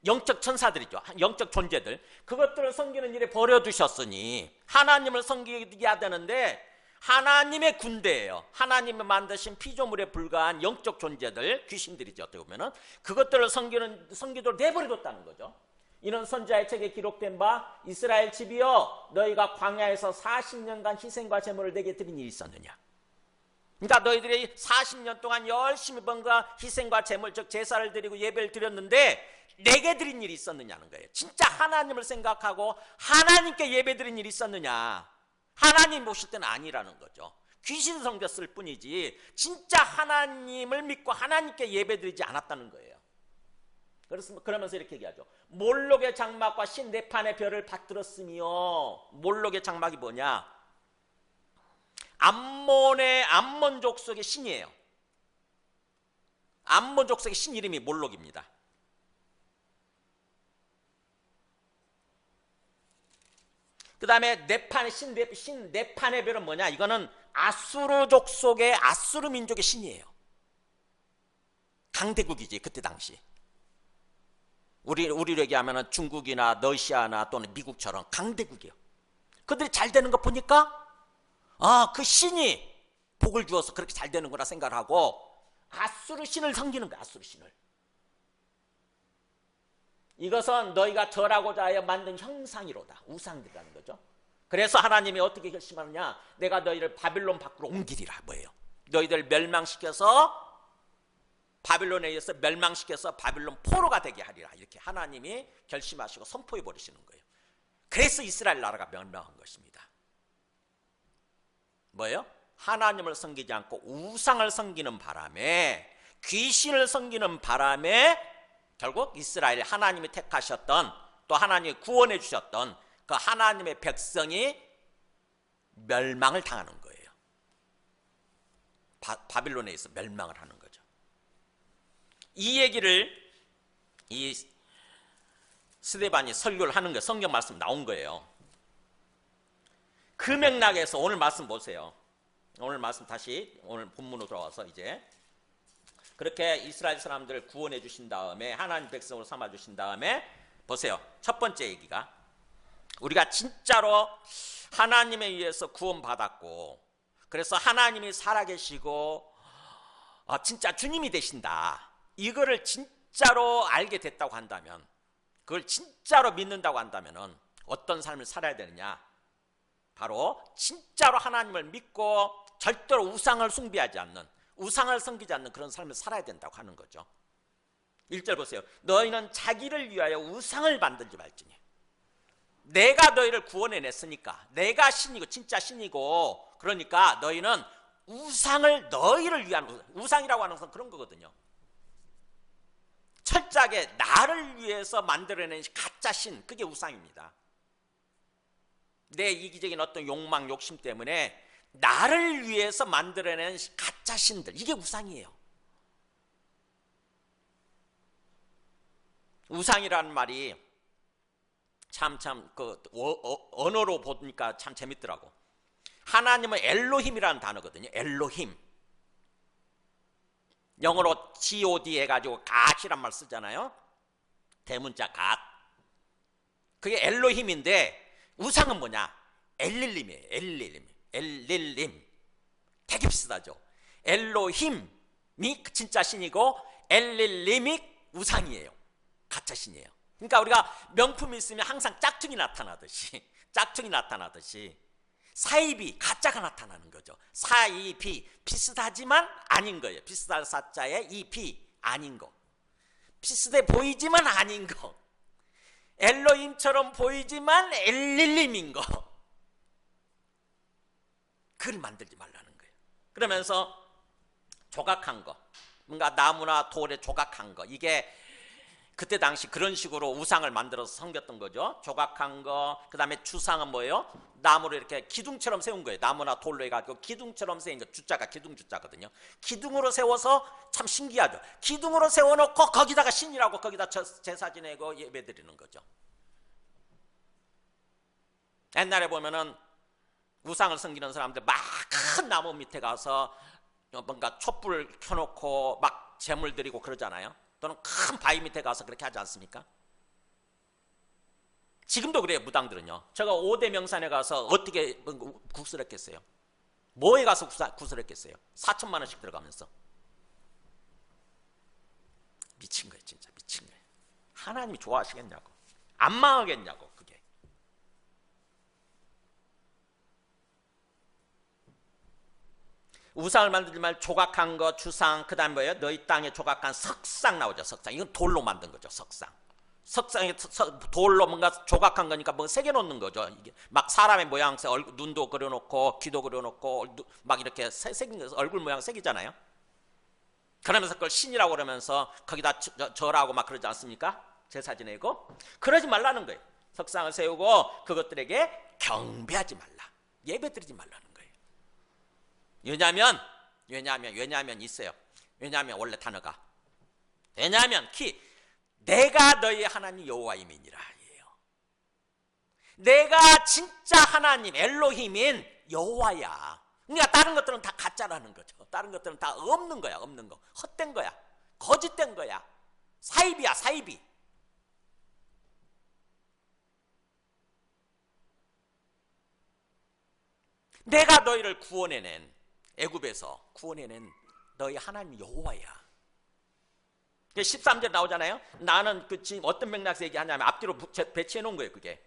영적 천사들이죠. 영적 존재들, 그것들을 섬기는 일에 버려두셨으니, 하나님을 섬기게 되는데 하나님의 군대예요. 하나님이 만드신 피조물에 불과한 영적 존재들, 귀신들이죠. 어떻게 보면은 그것들을 섬기도록 내버려뒀다는 거죠. 이는 선지자의 책에 기록된 바, 이스라엘 집이여 너희가 광야에서 40년간 희생과 제물을 내게 드린 일이 있었느냐. 그러니까 너희들이 40년 동안 열심히 뭔가 희생과 제물, 즉 제사를 드리고 예배를 드렸는데 내게 드린 일이 있었느냐는 거예요. 진짜 하나님을 생각하고 하나님께 예배 드린 일이 있었느냐. 하나님 모실 때는 아니라는 거죠. 귀신 섬겼을 뿐이지 진짜 하나님을 믿고 하나님께 예배 드리지 않았다는 거예요. 그러면서 이렇게 얘기하죠. 몰록의 장막과 신 네 판의 별을 받들었으며, 몰록의 장막이 뭐냐? 암몬 족속의 신이에요. 암몬 족속의 신 이름이 몰록입니다. 그 다음에 네 판의 별은 뭐냐? 이거는 아수르 족속의, 아수르 민족의 신이에요. 강대국이지 그때 당시. 우리로 얘기하면 중국이나 러시아나 또는 미국처럼 강대국이에요. 그들이 잘 되는 거 보니까 그 신이 복을 주어서 그렇게 잘 되는구나 생각을 하고 아수르 신을 섬기는 거야. 아수르 신을. 이것은 너희가 절하고자 하여 만든 형상이로다. 우상이라는 거죠. 그래서 하나님이 어떻게 결심하느냐? 내가 너희를 바빌론 밖으로 옮기리라. 뭐예요? 너희들 멸망시켜서, 바빌론에 의해서 멸망시켜서 바빌론 포로가 되게 하리라. 이렇게 하나님이 결심하시고 선포해 버리시는 거예요. 그래서 이스라엘 나라가 멸망한 것입니다. 뭐예요? 하나님을 섬기지 않고 우상을 섬기는 바람에, 귀신을 섬기는 바람에 결국 이스라엘, 하나님이 택하셨던, 또 하나님이 구원해 주셨던 그 하나님의 백성이 멸망을 당하는 거예요. 바빌론에 의해서 멸망을 하는 거죠. 이 얘기를 이 스데반이 설교를 하는 거예요. 성경 말씀 나온 거예요. 그 맥락에서 오늘 말씀 보세요. 오늘 말씀 다시 오늘 본문으로 돌아와서 이제 그렇게 이스라엘 사람들을 구원해 주신 다음에 하나님 백성으로 삼아 주신 다음에 보세요. 첫 번째 얘기가 우리가 진짜로 하나님에 의해서 구원받았고 그래서 하나님이 살아계시고 진짜 주님이 되신다. 이거를 진짜로 알게 됐다고 한다면, 그걸 진짜로 믿는다고 한다면 어떤 삶을 살아야 되느냐? 바로 진짜로 하나님을 믿고 절대로 우상을 숭배하지 않는, 우상을 섬기지 않는 그런 삶을 살아야 된다고 하는 거죠. 1절 보세요. 너희는 자기를 위하여 우상을 만들지 말지니. 내가 너희를 구원해냈으니까, 내가 신이고 진짜 신이고, 그러니까 너희는 우상을, 너희를 위한 우상이라고 하는 것은 그런 거거든요. 철저하게 나를 위해서 만들어낸 가짜 신, 그게 우상입니다. 내 이기적인 어떤 욕망, 욕심 때문에 나를 위해서 만들어낸 가짜 신들, 이게 우상이에요. 우상이라는 말이 언어로 보니까 참 재밌더라고. 하나님은 엘로힘이라는 단어거든요. 엘로힘. 영어로 God 해가지고 갓이란 말 쓰잖아요. 대문자 갓. 그게 엘로힘인데 우상은 뭐냐? 엘릴림이에요. 엘릴림. 되게 비슷하죠. 엘로힘이 진짜 신이고 엘릴림이 우상이에요. 가짜 신이에요. 그러니까 우리가 명품이 있으면 항상 짝퉁이 나타나듯이 사이비, 가짜가 나타나는 거죠. 사이비, 비슷하지만 아닌 거예요. 비슷할 사자에 이비, 아닌 거. 비슷해 보이지만 아닌 거. 엘로힘처럼 보이지만 엘릴림인 거. 그걸 만들지 말라는 거예요. 그러면서 조각한 거, 뭔가 나무나 돌에 조각한 거, 이게 그때 당시 그런 식으로 우상을 만들어서 섬겼던 거죠. 조각한 거, 그 다음에 주상은 뭐예요? 나무로 이렇게 기둥처럼 세운 거예요. 나무나 돌로 해가지고 기둥처럼 세운 거, 주자가 기둥 주자거든요. 기둥으로 세워서 참 신기하죠. 기둥으로 세워놓고 거기다가 신이라고 거기다 제사 지내고 예배 드리는 거죠. 옛날에 보면은 우상을 섬기는 사람들 막 큰 나무 밑에 가서 뭔가 촛불 켜놓고 막 제물 드리고 그러잖아요. 또는 큰 바위 밑에 가서 그렇게 하지 않습니까? 지금도 그래요. 무당들은요. 제가 5대 명산에 가서 어떻게 국수를 했겠어요? 뭐에 가서 국수를 했겠어요? 4천만 원씩 들어가면서. 미친 거예요. 진짜 미친 거예요. 하나님이 좋아하시겠냐고. 안 망하겠냐고. 그게. 우상을 만들지 말 조각한 거, 주상, 그 다음 뭐예요? 너희 땅에 조각한 석상 나오죠. 석상. 이건 돌로 만든 거죠. 석상. 석상에 돌로 뭔가 조각한 거니까 뭐 새겨놓는 거죠. 이게 막 사람의 모양, 눈도 그려놓고 귀도 그려놓고 막 이렇게 새긴 거, 얼굴 모양 새기잖아요. 그러면서 그걸 신이라고 그러면서 거기다 절하고 막 그러지 않습니까? 제사 지내고. 그러지 말라는 거예요. 석상을 세우고 그것들에게 경배하지 말라. 예배드리지 말라는 거예요. 왜냐하면 있어요. 왜냐하면 원래 단어가. 왜냐하면 내가 너희 하나님 여호와임이니라. 내가 진짜 하나님 엘로힘인 여호와야. 그러니까 다른 것들은 다 가짜라는 거죠. 다른 것들은 다 없는 거야. 없는 거. 헛된 거야. 거짓된 거야. 사이비야. 사이비. 내가 너희를 구원해낸, 애굽에서 구원해낸 너희 하나님 여호와야. 13절 나오잖아요. 나는 지금 어떤 맥락에서 얘기하냐면 앞뒤로 배치해 놓은 거예요. 그게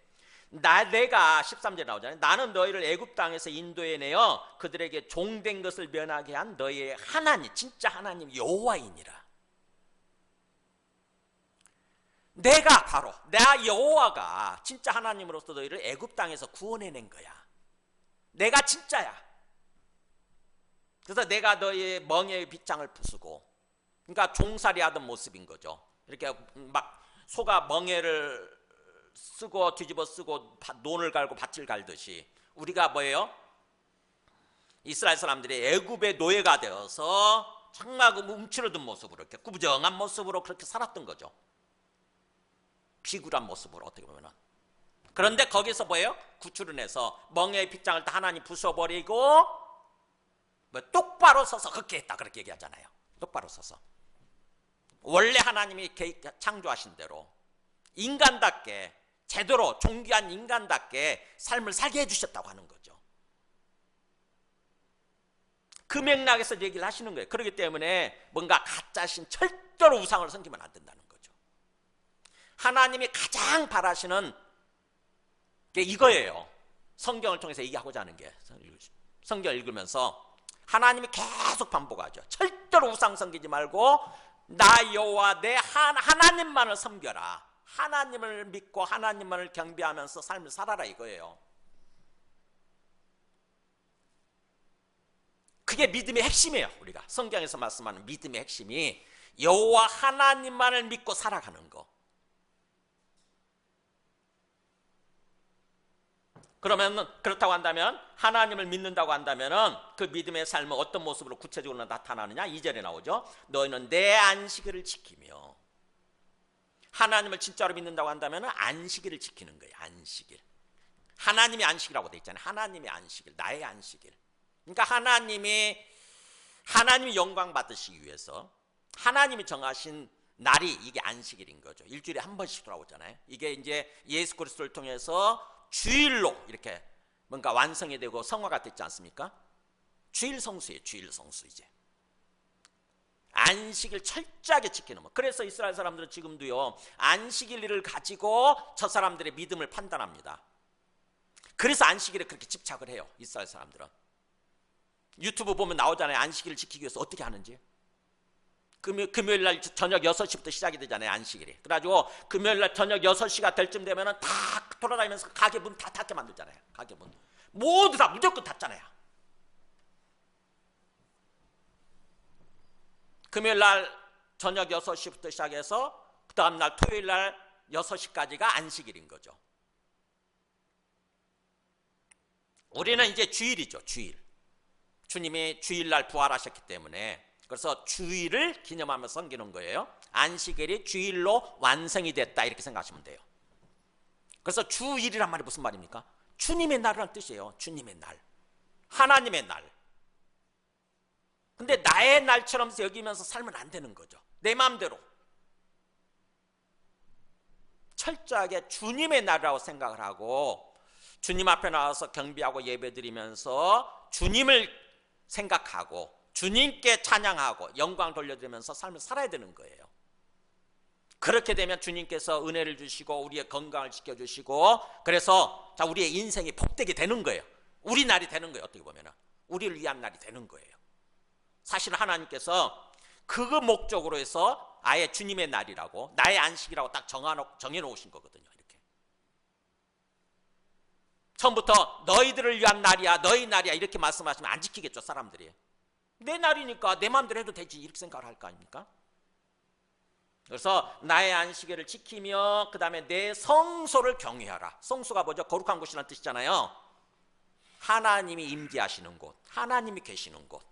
내가 13절 나오잖아요. 나는 너희를 애굽 땅에서 인도해내어 그들에게 종된 것을 면하게 한 너희의 하나님, 진짜 하나님 여호와이니라. 내가 바로 나 여호와가 진짜 하나님으로서 너희를 애굽 땅에서 구원해낸 거야. 내가 진짜야. 그래서 내가 너희의 멍에의 빗장을 부수고, 그러니까 종살이 하던 모습인 거죠. 이렇게 막 소가 멍에를 쓰고 뒤집어 쓰고 논을 갈고 밭을 갈듯이 우리가 뭐예요? 이스라엘 사람들이 애굽의 노예가 되어서 정말 그 움츠러든 모습으로 이렇게 구부정한 모습으로 그렇게 살았던 거죠. 비굴한 모습으로 어떻게 보면은. 그런데 거기서 뭐예요? 구출을 해서 멍에의 빗장을 다 하나님 부숴버리고 뭐 똑바로 서서 그렇게 했다, 그렇게 얘기하잖아요. 똑바로 서서 원래 하나님이 창조하신 대로 인간답게 제대로 존귀한 인간답게 삶을 살게 해주셨다고 하는 거죠. 그 맥락에서 얘기를 하시는 거예요. 그렇기 때문에 뭔가 가짜신 절대로 우상을 섬기면 안 된다는 거죠. 하나님이 가장 바라시는 게 이거예요. 성경을 통해서 얘기하고자 하는 게. 성경 읽으면서 하나님이 계속 반복하죠. 절대로 우상 섬기지 말고 나 여호와 내 하나님만을 섬겨라. 하나님을 믿고 하나님만을 경배하면서 삶을 살아라 이거예요. 그게 믿음의 핵심이에요. 우리가 성경에서 말씀하는 믿음의 핵심이 여호와 하나님만을 믿고 살아가는 거. 그러면 그렇다고 한다면 하나님을 믿는다고 한다면 그 믿음의 삶은 어떤 모습으로 구체적으로 나타나느냐? 2절에 나오죠. 너희는 내 안식일을 지키며. 하나님을 진짜로 믿는다고 한다면 안식일을 지키는 거예요. 안식일. 하나님의 안식이라고 돼 있잖아요. 하나님의 안식일, 나의 안식일. 그러니까 하나님이 영광 받으시기 위해서 하나님이 정하신 날이 이게 안식일인 거죠. 일주일에 한 번씩 돌아오잖아요. 이게 이제 예수 그리스도를 통해서 주일로 이렇게 뭔가 완성이 되고 성화가 됐지 않습니까? 주일 성수예요. 주일 성수. 이제 안식일 철저하게 지키는 거. 그래서 이스라엘 사람들은 지금도요 안식일을 가지고 저 사람들의 믿음을 판단합니다. 그래서 안식일에 그렇게 집착을 해요. 이스라엘 사람들은. 유튜브 보면 나오잖아요. 안식일을 지키기 위해서 어떻게 하는지. 금요일날 저녁 6시부터 시작이 되잖아요. 안식일이. 그래가지고 금요일날 저녁 6시가 될 쯤 되면 다 돌아다니면서 가게 문 다 닫게 만들잖아요. 가게 문 모두 다 무조건 닫잖아요. 금요일날 저녁 6시부터 시작해서 그 다음날 토요일날 6시까지가 안식일인 거죠. 우리는 이제 주일이죠. 주일. 주님이 주일날 부활하셨기 때문에 그래서 주일을 기념하며 섬기는 거예요. 안식일이 주일로 완성이 됐다 이렇게 생각하시면 돼요. 그래서 주일이란 말이 무슨 말입니까? 주님의 날이라는 뜻이에요. 주님의 날, 하나님의 날. 근데 나의 날처럼 여기면서 살면 안 되는 거죠. 내 마음대로 철저하게 주님의 날이라고 생각을 하고 주님 앞에 나와서 경배하고 예배드리면서 주님을 생각하고 주님께 찬양하고 영광 돌려드리면서 삶을 살아야 되는 거예요. 그렇게 되면 주님께서 은혜를 주시고 우리의 건강을 지켜주시고 그래서 자 우리의 인생이 복되게 되는 거예요. 우리 날이 되는 거예요. 어떻게 보면 우리를 위한 날이 되는 거예요. 사실 하나님께서 그 목적으로 해서 아예 주님의 날이라고 나의 안식이라고 딱 정해놓으신 거거든요. 이렇게 처음부터 너희들을 위한 날이야 너희 날이야 이렇게 말씀하시면 안 지키겠죠. 사람들이 내 날이니까 내 마음대로 해도 되지 이렇게 생각을 할 거 아닙니까? 그래서 나의 안식일을 지키며 그 다음에 내 성소를 경외하라. 성소가 뭐죠? 거룩한 곳이라는 뜻이잖아요. 하나님이 임재하시는 곳, 하나님이 계시는 곳.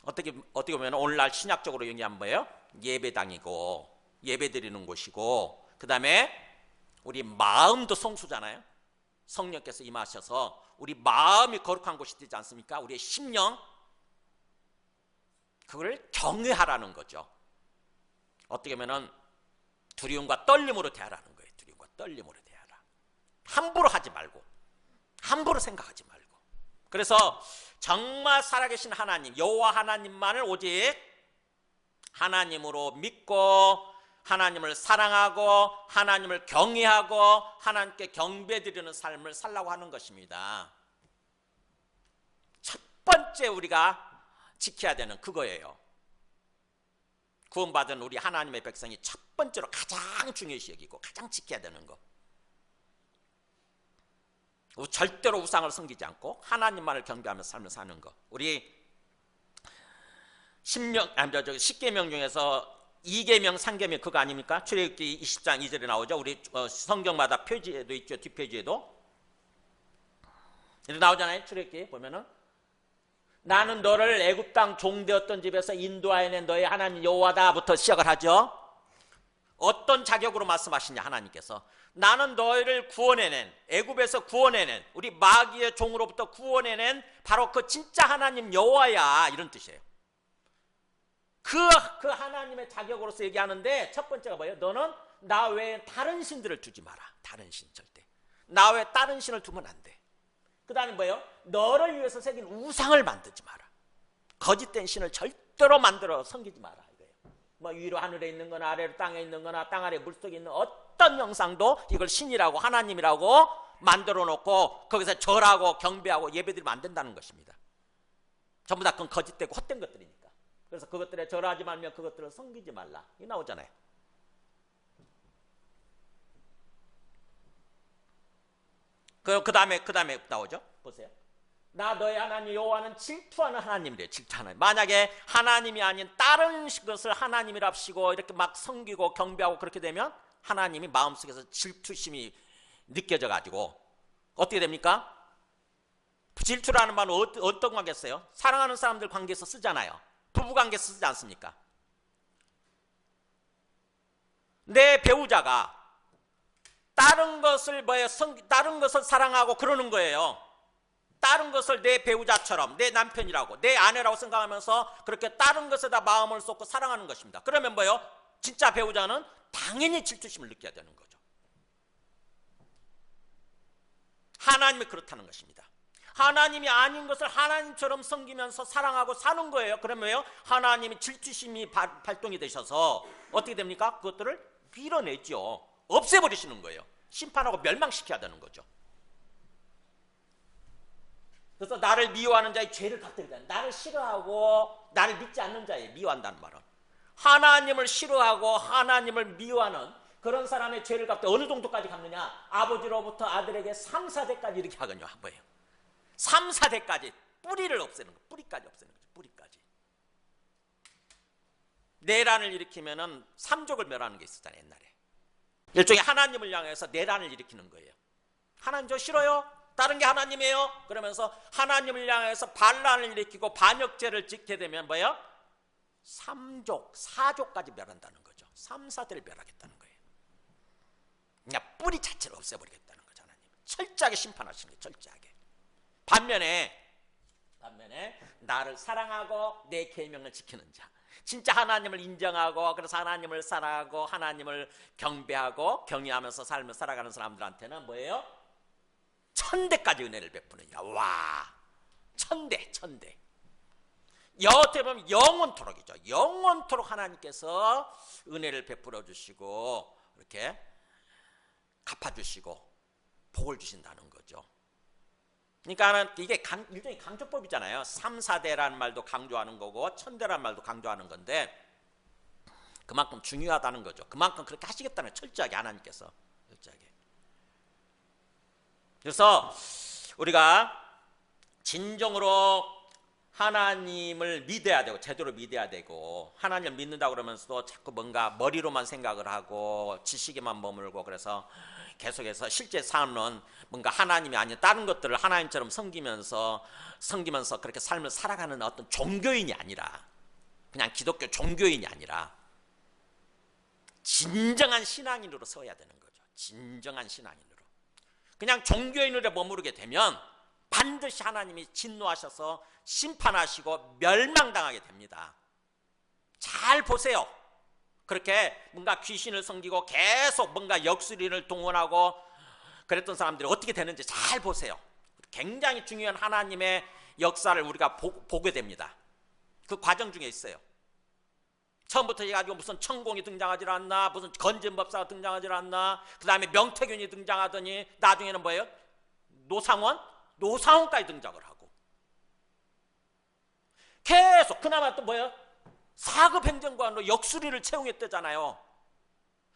어떻게 보면 오늘날 신약적으로 얘기하면 뭐예요? 예배당이고 예배드리는 곳이고 그 다음에 우리 마음도 성소잖아요. 성령께서 임하셔서 우리 마음이 거룩한 곳이 되지 않습니까? 우리의 심령 그걸 경외하라는 거죠. 어떻게 보면 두려움과 떨림으로 대하라는 거예요. 두려움과 떨림으로 대하라. 함부로 하지 말고 함부로 생각하지 말고. 그래서 정말 살아계신 하나님 여호와 하나님만을 오직 하나님으로 믿고 하나님을 사랑하고 하나님을 경외하고 하나님께 경배드리는 삶을 살라고 하는 것입니다. 첫 번째 우리가 지켜야 되는 그거예요. 구원받은 우리 하나님의 백성이 첫 번째로 가장 중요시 여기고 가장 지켜야 되는 거. 절대로 우상을 섬기지 않고 하나님만을 경배하며 삶을 사는 거. 우리 십계명 중에서 2계명, 3계명 그거 아닙니까? 출애굽기 20장 2절에 나오죠. 우리 성경마다 표지에도 있죠. 뒷표지에도 이렇게 나오잖아요. 출애굽기 보면은 나는 너를 애굽 땅 종되었던 집에서 인도하여낸 너의 하나님 여호와다부터 시작을 하죠. 어떤 자격으로 말씀하시냐 하나님께서 나는 너희를 구원해낸 애굽에서 구원해낸 우리 마귀의 종으로부터 구원해낸 바로 그 진짜 하나님 여호와야 이런 뜻이에요. 그 하나님의 자격으로서 얘기하는데 첫 번째가 뭐예요? 너는 나 외에 다른 신들을 두지 마라. 다른 신 절대. 나 외에 다른 신을 두면 안 돼. 그 다음에 뭐예요? 너를 위해서 새긴 우상을 만들지 마라. 거짓된 신을 절대로 만들어 섬기지 마라. 이거예요. 뭐 위로 하늘에 있는 거나 아래로 땅에 있는 거나 땅 아래 물속에 있는 어떤 형상도 이걸 신이라고 하나님이라고 만들어 놓고 거기서 절하고 경배하고 예배드리면 안 된다는 것입니다. 전부 다 그건 거짓되고 헛된 것들이니까. 그래서 그것들에 절하지 말며 그것들을 섬기지 말라. 이 나오잖아요. 그 다음에 나오죠. 보세요. 나 너의 하나님 여호와는 질투하는 하나님이래요. 질투하는 하나님. 만약에 하나님이 아닌 다른 것을 하나님이랍시고 이렇게 막 섬기고 경배하고 그렇게 되면 하나님이 마음속에서 질투심이 느껴져 가지고 어떻게 됩니까? 질투라는 말은 어떤 관계였어요? 사랑하는 사람들 관계에서 쓰잖아요. 부부 관계에서 쓰지 않습니까? 내 배우자가 다른 것을 다른 것을 사랑하고 그러는 거예요. 다른 것을 내 배우자처럼 내 남편이라고 내 아내라고 생각하면서 그렇게 다른 것에다 마음을 쏟고 사랑하는 것입니다. 그러면 뭐예요? 진짜 배우자는 당연히 질투심을 느껴야 되는 거죠. 하나님이 그렇다는 것입니다. 하나님이 아닌 것을 하나님처럼 섬기면서 사랑하고 사는 거예요. 그러면요, 하나님이 질투심이 발동이 되셔서 어떻게 됩니까? 그것들을 밀어내죠. 없애버리시는 거예요. 심판하고 멸망시켜야 되는 거죠. 그래서 나를 미워하는 자의 죄를 갚들이다. 나를 싫어하고 나를 믿지 않는 자의 미워한다는 말은 하나님을 싫어하고 하나님을 미워하는 그런 사람의 죄를 갚되 어느 정도까지 갚느냐? 아버지로부터 아들에게 3, 4대까지 이렇게 하거든요. 뭐예요? 3, 4대까지 뿌리를 없애는 거, 뿌리까지 없애는 거죠. 뿌리까지. 내란을 일으키면은 3족을 멸하는 게 있었잖아요. 옛날에. 일종의 하나님을 향해서 내란을 일으키는 거예요. 하나님 저 싫어요? 다른 게 하나님이에요? 그러면서 하나님을 향해서 반란을 일으키고 반역죄를 짓게 되면 뭐예요? 3족, 4족까지 멸한다는 거죠. 3, 4대를 멸하겠다는 거예요. 그냥 뿌리 자체를 없애버리겠다는 거죠. 하나님. 철저하게 심판하시는 거예요. 철저하게. 반면에 나를 사랑하고 내 계명을 지키는 자, 진짜 하나님을 인정하고 그래서 하나님을 사랑하고 하나님을 경배하고 경외하면서 삶을 살아가는 사람들한테는 뭐예요? 1000대까지 은혜를 베푸느니라. 와, 1000대. 어떻게 보면 영원토록이죠. 영원토록 하나님께서 은혜를 베풀어 주시고 이렇게 갚아주시고 복을 주신다는 거죠. 그러니까 이게 일종의 강조법이잖아요. 3, 4대라는 말도 강조하는 거고 1000대라는 말도 강조하는 건데 그만큼 중요하다는 거죠. 그만큼 그렇게 하시겠다는 거예요. 철저하게 하나님께서. 철저하게. 그래서 우리가 진정으로 하나님을 믿어야 되고 제대로 믿어야 되고 하나님을 믿는다고 그러면서도 자꾸 뭔가 머리로만 생각을 하고 지식에만 머물고 그래서 계속해서 실제 삶은 뭔가 하나님이 아닌 다른 것들을 하나님처럼 섬기면서 그렇게 삶을 살아가는 어떤 종교인이 아니라 그냥 기독교 종교인이 아니라 진정한 신앙인으로 서야 되는 거죠. 진정한 신앙인으로. 그냥 종교인으로 머무르게 되면 반드시 하나님이 진노하셔서 심판하시고 멸망당하게 됩니다. 잘 보세요. 그렇게 뭔가 귀신을 섬기고 계속 뭔가 역술인을 동원하고 그랬던 사람들이 어떻게 되는지 잘 보세요. 굉장히 중요한 하나님의 역사를 우리가 보게 됩니다. 그 과정 중에 있어요. 처음부터 해가지고 무슨 천공이 등장하지 않나, 무슨 건진법사가 등장하지 않나, 그 다음에 명태균이 등장하더니 나중에는 뭐예요? 노상원까지 등장을 하고 계속 그나마 또 뭐예요? 사급행정관으로 역술인을 채용했대잖아요.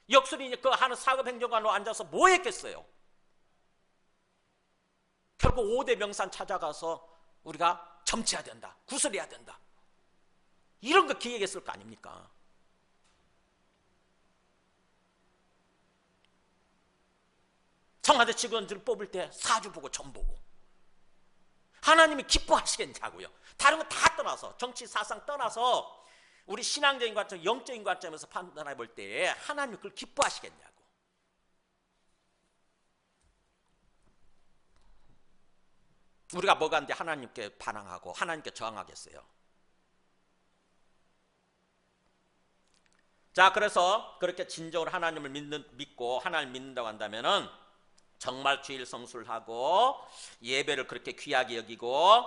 역술인이 그 하는 사급행정관으로 앉아서 뭐 했겠어요? 결국 5대 명산 찾아가서 우리가 점치해야 된다, 구슬해야 된다, 이런 거 기획했을 거 아닙니까? 청와대 직원들 뽑을 때 사주 보고 점 보고 하나님이 기뻐하시겠냐고요. 다른 거 다 떠나서 정치 사상 떠나서 우리 신앙적인 관점, 영적인 관점에서 판단해 볼 때 하나님이 그걸 기뻐하시겠냐고. 우리가 뭐가 한데 하나님께 반항하고 하나님께 저항하겠어요? 자, 그래서 그렇게 진정으로 하나님을 믿고 하나님을 믿는다고 한다면은 정말 주일 성수를 하고 예배를 그렇게 귀하게 여기고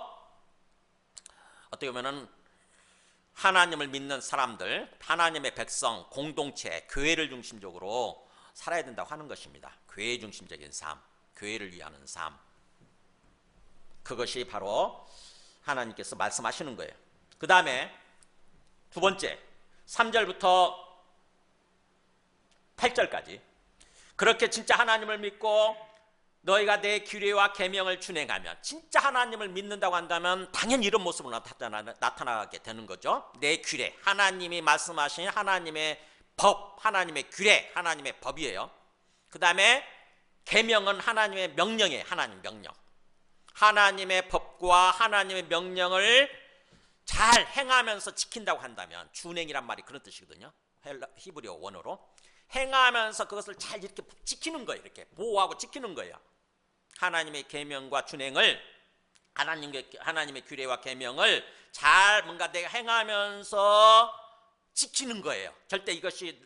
어떻게 보면은 하나님을 믿는 사람들, 하나님의 백성, 공동체, 교회를 중심적으로 살아야 된다고 하는 것입니다. 교회 중심적인 삶, 교회를 위하는 삶. 그것이 바로 하나님께서 말씀하시는 거예요. 그 다음에 두 번째 3절부터 8절까지 그렇게 진짜 하나님을 믿고 너희가 내 규례와 계명을 준행하면, 진짜 하나님을 믿는다고 한다면 당연히 이런 모습으로 나타나게 되는 거죠. 내 규례, 하나님이 말씀하신 하나님의 법, 하나님의 규례, 하나님의 법이에요. 그 다음에 계명은 하나님의 명령이에요. 하나님 명령. 하나님의 법과 하나님의 명령을 잘 행하면서 지킨다고 한다면, 준행이란 말이 그런 뜻이거든요. 히브리어 원어로 행하면서 그것을 잘 이렇게 지키는 거예요. 이렇게 보호하고 지키는 거예요. 하나님의 계명과 준행을, 하나님의 규례와 계명을 잘 뭔가 내가 행하면서 지키는 거예요. 절대 이것이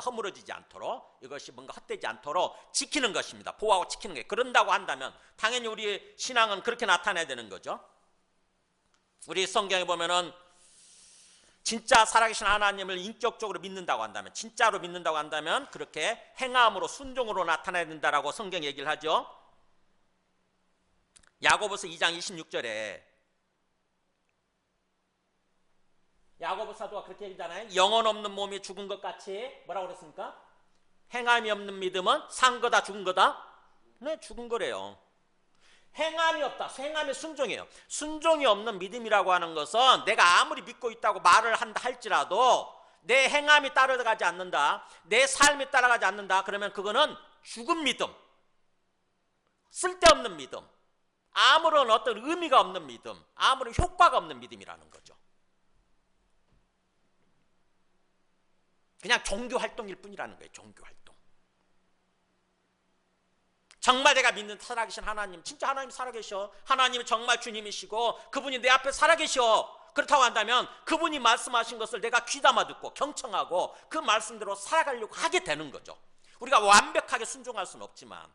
허물어지지 않도록, 이것이 뭔가 헛되지 않도록 지키는 것입니다. 보호하고 지키는 거예요. 그런다고 한다면 당연히 우리 신앙은 그렇게 나타나야 되는 거죠. 우리 성경에 보면은 진짜 살아계신 하나님을 인격적으로 믿는다고 한다면, 진짜로 믿는다고 한다면 그렇게 행함으로, 순종으로 나타나야 된다라고 성경 얘기를 하죠. 야고보서 2장 26절에 야고보 사도가 그렇게 얘기하잖아요. 영혼 없는 몸이 죽은 것 같이, 뭐라고 그랬습니까? 행함이 없는 믿음은 산 거다, 죽은 거다? 네, 죽은 거래요. 행함이 없다. 행함이 순종이에요. 순종이 없는 믿음이라고 하는 것은 내가 아무리 믿고 있다고 말을 한다 할지라도 내 행함이 따라가지 않는다, 내 삶이 따라가지 않는다, 그러면 그거는 죽은 믿음, 쓸데없는 믿음, 아무런 어떤 의미가 없는 믿음, 아무런 효과가 없는 믿음이라는 거죠. 그냥 종교 활동일 뿐이라는 거예요. 종교 활동. 정말 내가 믿는 살아계신 하나님, 진짜 하나님 살아계셔, 하나님이 정말 주님이시고 그분이 내 앞에 살아계셔, 그렇다고 한다면 그분이 말씀하신 것을 내가 귀담아 듣고 경청하고 그 말씀대로 살아가려고 하게 되는 거죠. 우리가 완벽하게 순종할 수는 없지만,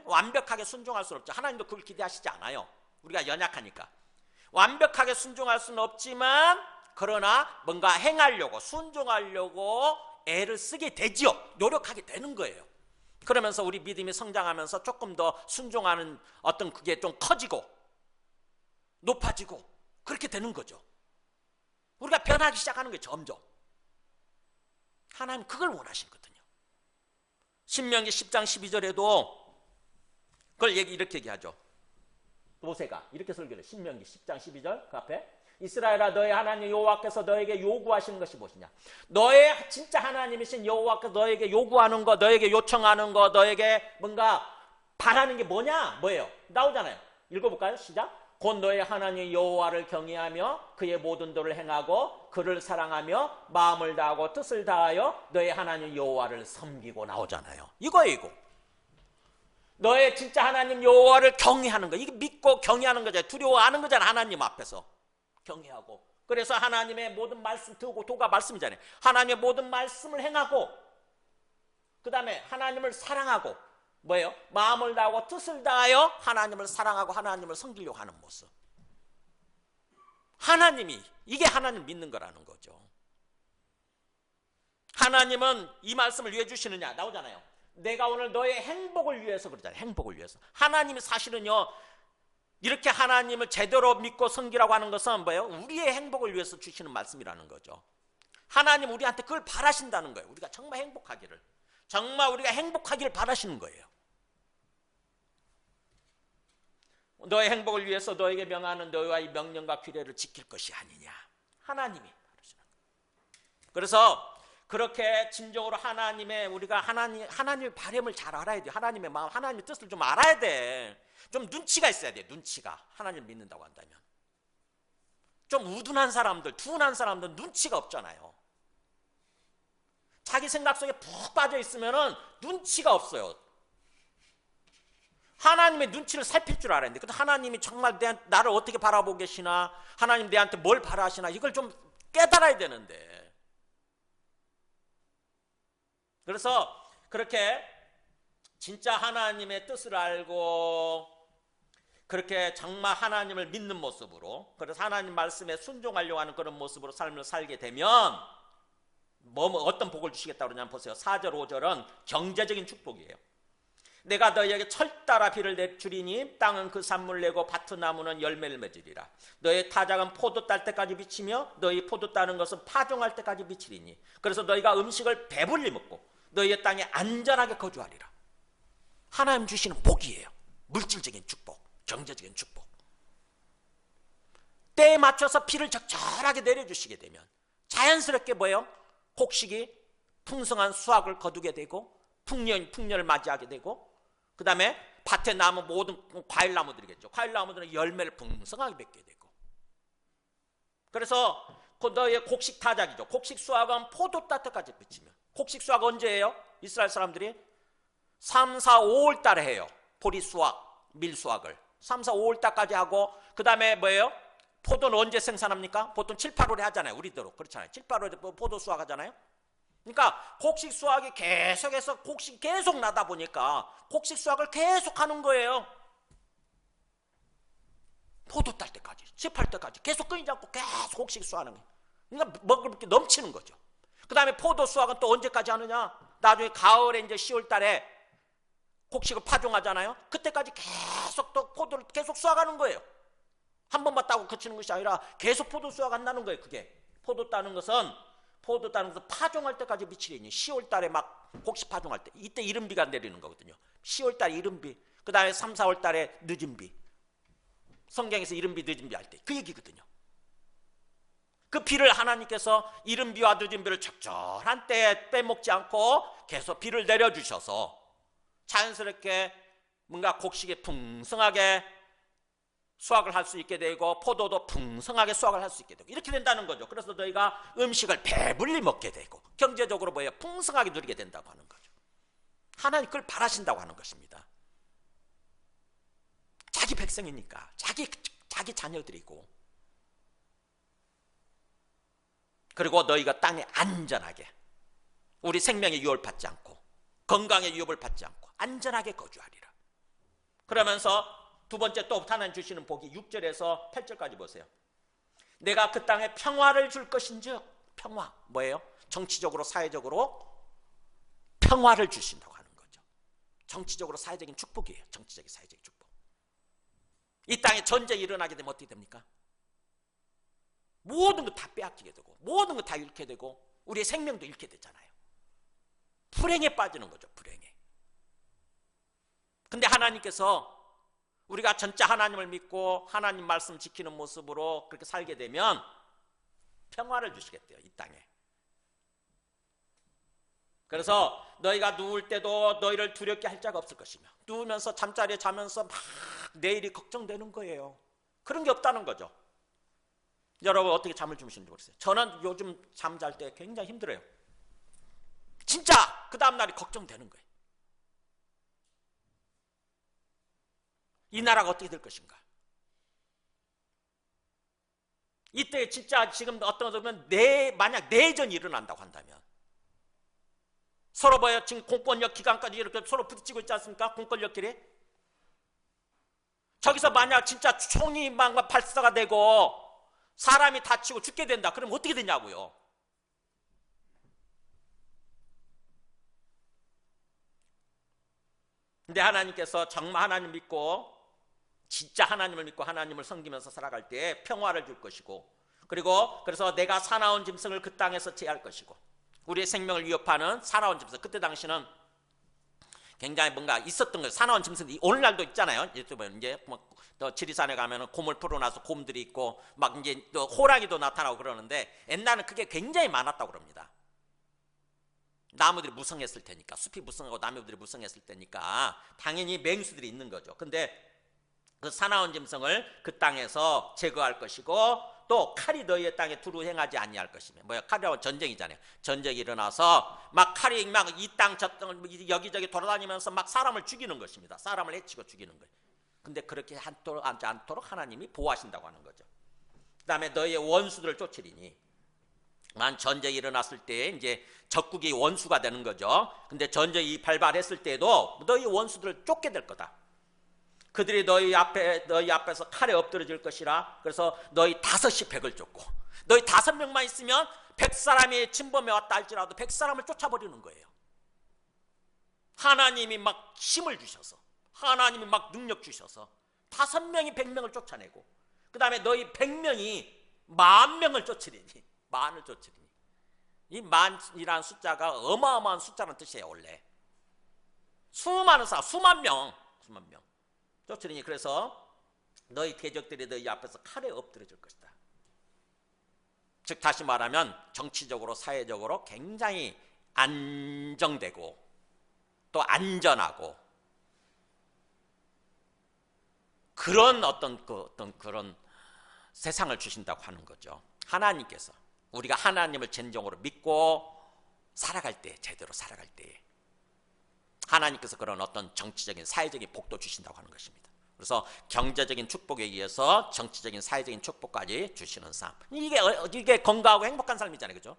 완벽하게 순종할 수는 없죠. 하나님도 그걸 기대하시지 않아요. 우리가 연약하니까. 완벽하게 순종할 수는 없지만, 그러나 뭔가 행하려고, 순종하려고 애를 쓰게 되지요. 노력하게 되는 거예요. 그러면서 우리 믿음이 성장하면서 조금 더 순종하는 어떤 그게 좀 커지고 높아지고 그렇게 되는 거죠. 우리가 변하기 시작하는 거예요. 점점. 하나님 그걸 원하시거든요. 신명기 10장 12절에도 그걸 이렇게 얘기하죠. 모세가 이렇게 설교를 해요. 신명기 10장 12절 그 앞에, 이스라엘아, 너의 하나님 여호와께서 너에게 요구하시는 것이 무엇이냐? 너의 진짜 하나님이신 여호와께서 너에게 요구하는 거, 너에게 요청하는 거, 너에게 뭔가 바라는 게 뭐예요? 나오잖아요. 읽어볼까요? 시작. 곧 너의 하나님 여호와를 경외하며 그의 모든 도를 행하고 그를 사랑하며 마음을 다하고 뜻을 다하여 너의 하나님 여호와를 섬기고, 나오잖아요. 이거예요, 이거. 너의 진짜 하나님 여호와를 경외하는 거, 이게 믿고 경외하는 거잖아요. 두려워하는 거잖아요. 하나님 앞에서 경외하고. 그래서 하나님의 모든 말씀, 도가 말씀이잖아요. 하나님의 모든 말씀을 행하고, 그 다음에 하나님을 사랑하고, 뭐예요? 마음을 다하고 뜻을 다하여 하나님을 사랑하고 하나님을 섬기려고 하는 모습. 하나님이, 이게 하나님 믿는 거라는 거죠. 하나님은 이 말씀을 왜 주시느냐? 나오잖아요. 내가 오늘 너의 행복을 위해서 그러잖아요. 행복을 위해서. 하나님이 사실은요, 이렇게 하나님을 제대로 믿고 섬기라고 하는 것은 뭐예요? 우리의 행복을 위해서 주시는 말씀이라는 거죠. 하나님 우리한테 그걸 바라신다는 거예요. 우리가 정말 행복하기를, 정말 우리가 행복하기를 바라시는 거예요. 너의 행복을 위해서 너에게 명하는 너희와 이 명령과 규례를 지킬 것이 아니냐. 하나님이 바라시는 거예요. 그래서 그렇게 진정으로 우리가 하나님의 바람을 잘 알아야 돼요. 하나님의 마음, 하나님의 뜻을 좀 알아야 돼. 좀 눈치가 있어야 돼요. 눈치가. 하나님을 믿는다고 한다면. 좀 우둔한 사람들, 둔한 사람들 눈치가 없잖아요. 자기 생각 속에 푹 빠져 있으면은 눈치가 없어요. 하나님의 눈치를 살필 줄 알아야 돼. 근데 하나님이 정말 나를 어떻게 바라보고 계시나, 하나님 내한테 뭘 바라시나, 이걸 좀 깨달아야 되는데. 그래서 그렇게 진짜 하나님의 뜻을 알고 그렇게 정말 하나님을 믿는 모습으로, 그래서 하나님 말씀에 순종하려고 하는 그런 모습으로 삶을 살게 되면 어떤 복을 주시겠다고 그러냐면 보세요. 4절 5절은 경제적인 축복이에요. 내가 너희에게 철따라 비를 주리니 땅은 그 산물 내고 밭의 나무는 열매를 맺으리라. 너희 타작은 포도 딸 때까지 미치며 너희 포도 따는 것은 파종할 때까지 미치리니 그래서 너희가 음식을 배불리 먹고 너희의 땅에 안전하게 거주하리라. 하나님 주시는 복이에요. 물질적인 축복, 경제적인 축복. 때에 맞춰서 비를 적절하게 내려주시게 되면 자연스럽게 뭐예요? 곡식이 풍성한 수확을 거두게 되고 풍년을 맞이하게 되고 그 다음에 밭에 나무 모든 과일나무들이겠죠. 과일나무들은 열매를 풍성하게 맺게 되고 그래서 그 너의 곡식 타작이죠. 곡식 수확은 포도 딸 때까지 미치면 곡식 수확 언제예요? 이스라엘 사람들이 3, 4, 5월 달에 해요. 보리 수확, 밀 수확을 3, 4, 5월 달까지 하고 그 다음에 뭐예요? 포도는 언제 생산합니까? 보통 7, 8월에 하잖아요. 우리대로 그렇잖아요. 7, 8월에 포도 수확 하잖아요. 그러니까 곡식 수확이 계속해서 곡식이 계속 나다 보니까 곡식 수확을 계속 하는 거예요. 포도 딸 때까지, 씹할 때까지 계속 끊이지 않고 계속 곡식 수확하는 거예요. 그러니까 먹을 게 넘치는 거죠. 그 다음에 포도 수확은 또 언제까지 하느냐? 나중에 가을에 이제 10월 달에 곡식을 파종하잖아요. 그때까지 계속 또 포도를 계속 수확하는 거예요. 한 번만 따고 그치는 것이 아니라 계속 포도 수확한다는 거예요. 그게 포도 따는 것은 파종할 때까지 미치리니 10월 달에 막 곡식 파종할 때 이때 이른비가 내리는 거거든요. 10월 달에 이른비, 그 다음에 3, 4월 달에 늦은비. 성경에서 이른비, 늦은비 할 때 그 얘기거든요. 그 비를 하나님께서 이른비와 늦은비를 적절한 때에 빼먹지 않고 계속 비를 내려주셔서 자연스럽게 뭔가 곡식이 풍성하게 수확을 할 수 있게 되고 포도도 풍성하게 수확을 할 수 있게 되고 이렇게 된다는 거죠. 그래서 너희가 음식을 배불리 먹게 되고 경제적으로 뭐예요? 풍성하게 누리게 된다고 하는 거죠. 하나님 그걸 바라신다고 하는 것입니다. 자기 백성이니까 자기 자녀들이고 그리고 너희가 땅에 안전하게 우리 생명의 유업을 받지 않고 건강의 유업을 받지 않고 안전하게 거주하리라. 그러면서 두 번째 또 하나님 주시는 복이 6절에서 8절까지 보세요. 내가 그 땅에 평화를 줄 것인즉 평화 뭐예요? 정치적으로 사회적으로 평화를 주신다고 하는 거죠. 정치적으로 사회적인 축복이에요. 정치적인 사회적인 축복. 이 땅에 전쟁이 일어나게 되면 어떻게 됩니까? 모든 거 다 빼앗기게 되고 모든 거 다 잃게 되고 우리의 생명도 잃게 되잖아요. 불행에 빠지는 거죠. 불행에. 근데 하나님께서 우리가 진짜 하나님을 믿고 하나님 말씀 지키는 모습으로 그렇게 살게 되면 평화를 주시겠대요. 이 땅에. 그래서 너희가 누울 때도 너희를 두렵게 할 자가 없을 것이며 누우면서 잠자리에 자면서 막 내일이 걱정되는 거예요. 그런 게 없다는 거죠. 여러분 어떻게 잠을 주무시는지 모르겠어요. 저는 요즘 잠잘 때 굉장히 힘들어요. 진짜 그 다음날이 걱정되는 거예요. 이 나라가 어떻게 될 것인가? 이때 진짜 지금 어떤 것은 만약 내전이 일어난다고 한다면 서로 뭐예요? 지금 공권력 기관까지 이렇게 서로 부딪히고 있지 않습니까? 공권력끼리. 저기서 만약 진짜 총이 막 발사가 되고 사람이 다치고 죽게 된다. 그럼 어떻게 되냐고요? 근데 하나님께서 정말 하나님 믿고 진짜 하나님을 믿고 하나님을 섬기면서 살아갈 때 평화를 줄 것이고 그리고 그래서 내가 사나운 짐승을 그 땅에서 제할 것이고 우리의 생명을 위협하는 사나운 짐승 그때 당시는 굉장히 뭔가 있었던 거예요. 사나운 짐승이 오늘날도 있잖아요. 이제 또 지리산에 가면은 곰을 풀어놔서 곰들이 있고 막 이제 또 호랑이도 나타나고 그러는데 옛날에는 그게 굉장히 많았다고 그럽니다. 나무들이 무성했을 테니까 숲이 무성하고 나무들이 무성했을 테니까 당연히 맹수들이 있는 거죠. 근데 그 사나운 짐승을 그 땅에서 제거할 것이고 또 칼이 너희의 땅에 두루 행하지 아니할 것이며 뭐야 칼이라고 전쟁이잖아요. 전쟁이 일어나서 막 칼이 막 이 땅 저 땅 여기저기 돌아다니면서 막 사람을 죽이는 것입니다. 사람을 해치고 죽이는 거예요. 근데 그렇게 하지 않도록 하나님이 보호하신다고 하는 거죠. 그 다음에 너희의 원수들을 쫓으리니 만 전쟁이 일어났을 때 이제 적국이 원수가 되는 거죠. 근데 전쟁이 발발했을 때도 너희 원수들을 쫓게 될 거다. 그들이 너희 앞에서 칼에 엎드러질 것이라. 그래서 너희 5이 100을 쫓고 너희 5명만 있으면 100사람이 침범해 왔다 할지라도 100사람을 쫓아버리는 거예요. 하나님이 막 힘을 주셔서, 하나님이 막 능력 주셔서 5명이 100명을 쫓아내고, 그 다음에 너희 100명이 10,000명을 쫓으리니, 만을 쫓으리니. 이 만이라는 숫자가 어마어마한 숫자라는 뜻이에요. 원래 수많은 사람, 수만 명 쫓으리니, 그래서 너희 대적들이 너희 앞에서 칼에 엎드려질 것이다. 즉 다시 말하면 정치적으로 사회적으로 굉장히 안정되고 또 안전하고 그런 어떤 그런 세상을 주신다고 하는 거죠. 하나님께서 우리가 하나님을 진정으로 믿고 살아갈 때, 제대로 살아갈 때 하나님께서 그런 어떤 정치적인 사회적인 복도 주신다고 하는 것입니다. 그래서 경제적인 축복에 의해서 정치적인 사회적인 축복까지 주시는 삶, 이게 건강하고 행복한 삶이잖아요. 그죠?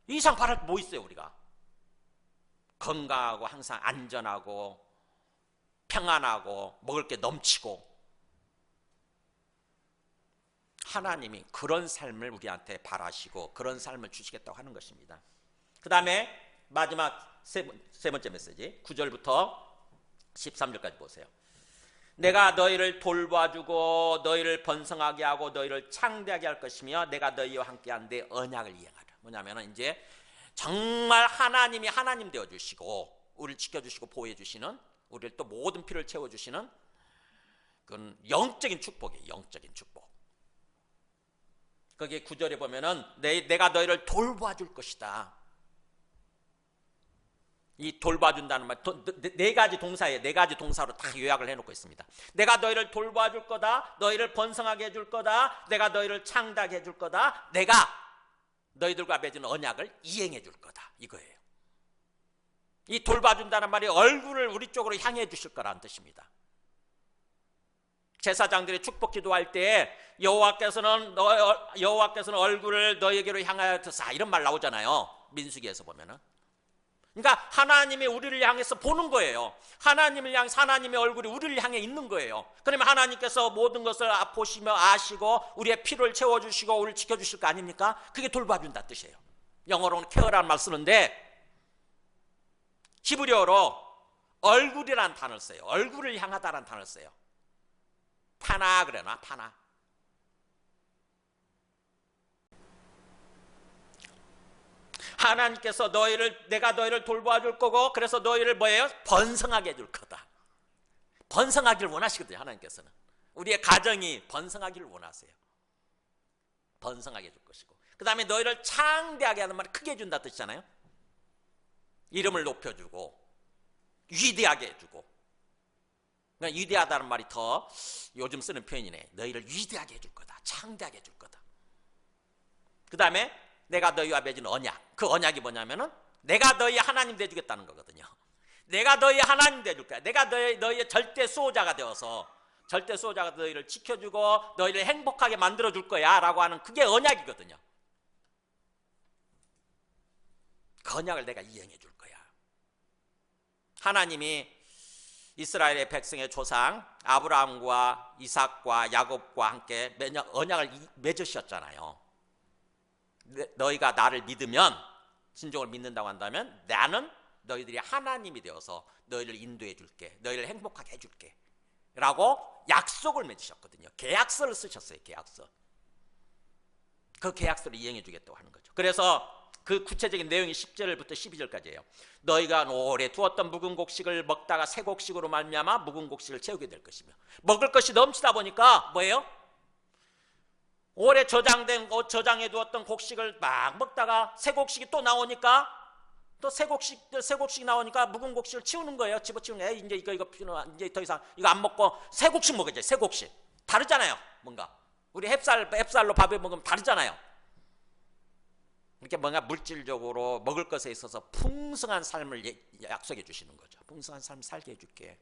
이 이상 바랄 게 뭐 있어요? 우리가 건강하고 항상 안전하고 평안하고 먹을 게 넘치고, 하나님이 그런 삶을 우리한테 바라시고 그런 삶을 주시겠다고 하는 것입니다. 그 다음에 마지막 세 번째 메시지, 9절부터 13절까지 보세요. 내가 너희를 돌봐주고 너희를 번성하게 하고 너희를 창대하게 할 것이며 내가 너희와 함께한 내 언약을 이행하라. 뭐냐면 이제 정말 하나님이 하나님 되어주시고 우리를 지켜주시고 보호해주시는, 우리를 또 모든 필요를 채워주시는 그건 영적인 축복이에요. 영적인 축복. 거기 9절에 보면은 내가 너희를 돌봐줄 것이다. 이 돌봐준다는 말, 네 가지 동사에 네 가지 동사로 다 요약을 해놓고 있습니다. 내가 너희를 돌봐줄 거다, 너희를 번성하게 해줄 거다, 내가 너희를 창대하게 해줄 거다, 내가 너희들과 맺은 언약을 이행해 줄 거다, 이거예요. 이 돌봐준다는 말이 얼굴을 우리 쪽으로 향해 주실 거라는 뜻입니다. 제사장들이 축복 기도할 때 여호와께서는 얼굴을 너희에게로 향하여 드사, 이런 말 나오잖아요. 민수기에서 보면은. 그러니까 하나님이 우리를 향해서 보는 거예요. 하나님을 향해서 하나님의 얼굴이 우리를 향해 있는 거예요. 그러면 하나님께서 모든 것을 보시며 아시고 우리의 필요를 채워주시고 우리를 지켜주실 거 아닙니까? 그게 돌봐준다 뜻이에요. 영어로는 케어라는 말 쓰는데 히브리어로 얼굴이라는 단어를 써요. 얼굴을 향하다라는 단어를 써요. 파나 그래나, 파나. 하나님께서 내가 너희를 돌봐줄 거고, 그래서 너희를 뭐예요? 번성하게 해줄 거다. 번성하기를 원하시거든요. 하나님께서는 우리의 가정이 번성하기를 원하세요. 번성하게 해줄 것이고, 그 다음에 너희를 창대하게 하는 말이 크게 해준다 뜻이잖아요. 이름을 높여주고 위대하게 해주고. 그러니까 위대하다는 말이 더 요즘 쓰는 표현이네. 너희를 위대하게 해줄 거다, 창대하게 해줄 거다. 그 다음에 내가 너희와 맺은 언약, 그 언약이 뭐냐면은 내가 너희 하나님 되어주겠다는 거거든요. 내가 너희 하나님 되어줄 거야. 내가 너희의 절대 수호자가 되어서, 절대 수호자가 너희를 지켜주고 너희를 행복하게 만들어줄 거야 라고 하는, 그게 언약이거든요. 그 언약을 내가 이행해 줄 거야. 하나님이 이스라엘의 백성의 조상 아브라함과 이삭과 야곱과 함께 언약을 맺으셨잖아요. 너희가 나를 믿으면, 진정을 믿는다고 한다면 나는 너희들이 하나님이 되어서 너희를 인도해 줄게, 너희를 행복하게 해줄게 라고 약속을 맺으셨거든요. 계약서를 쓰셨어요. 계약서. 그 계약서를 이행해 주겠다고 하는 거죠. 그래서 그 구체적인 내용이 10절부터 12절까지예요. 너희가 오래 두었던 묵은 곡식을 먹다가 새 곡식으로 말미암아 묵은 곡식을 채우게 될 것이며, 먹을 것이 넘치다 보니까 뭐예요? 오래 저장해 두었던 곡식을 막 먹다가 새 곡식이 또 나오니까, 또 새 곡식이 나오니까 묵은 곡식을 치우는 거예요. 집어치우는 거예요. 이제 이거 이제 더 이상 이거 안 먹고 새 곡식 먹어야지. 새 곡식. 다르잖아요. 뭔가 우리 햅쌀로 밥을 먹으면 다르잖아요. 이렇게 뭔가 물질적으로 먹을 것에 있어서 풍성한 삶을 약속해 주시는 거죠. 풍성한 삶 살게 해줄게.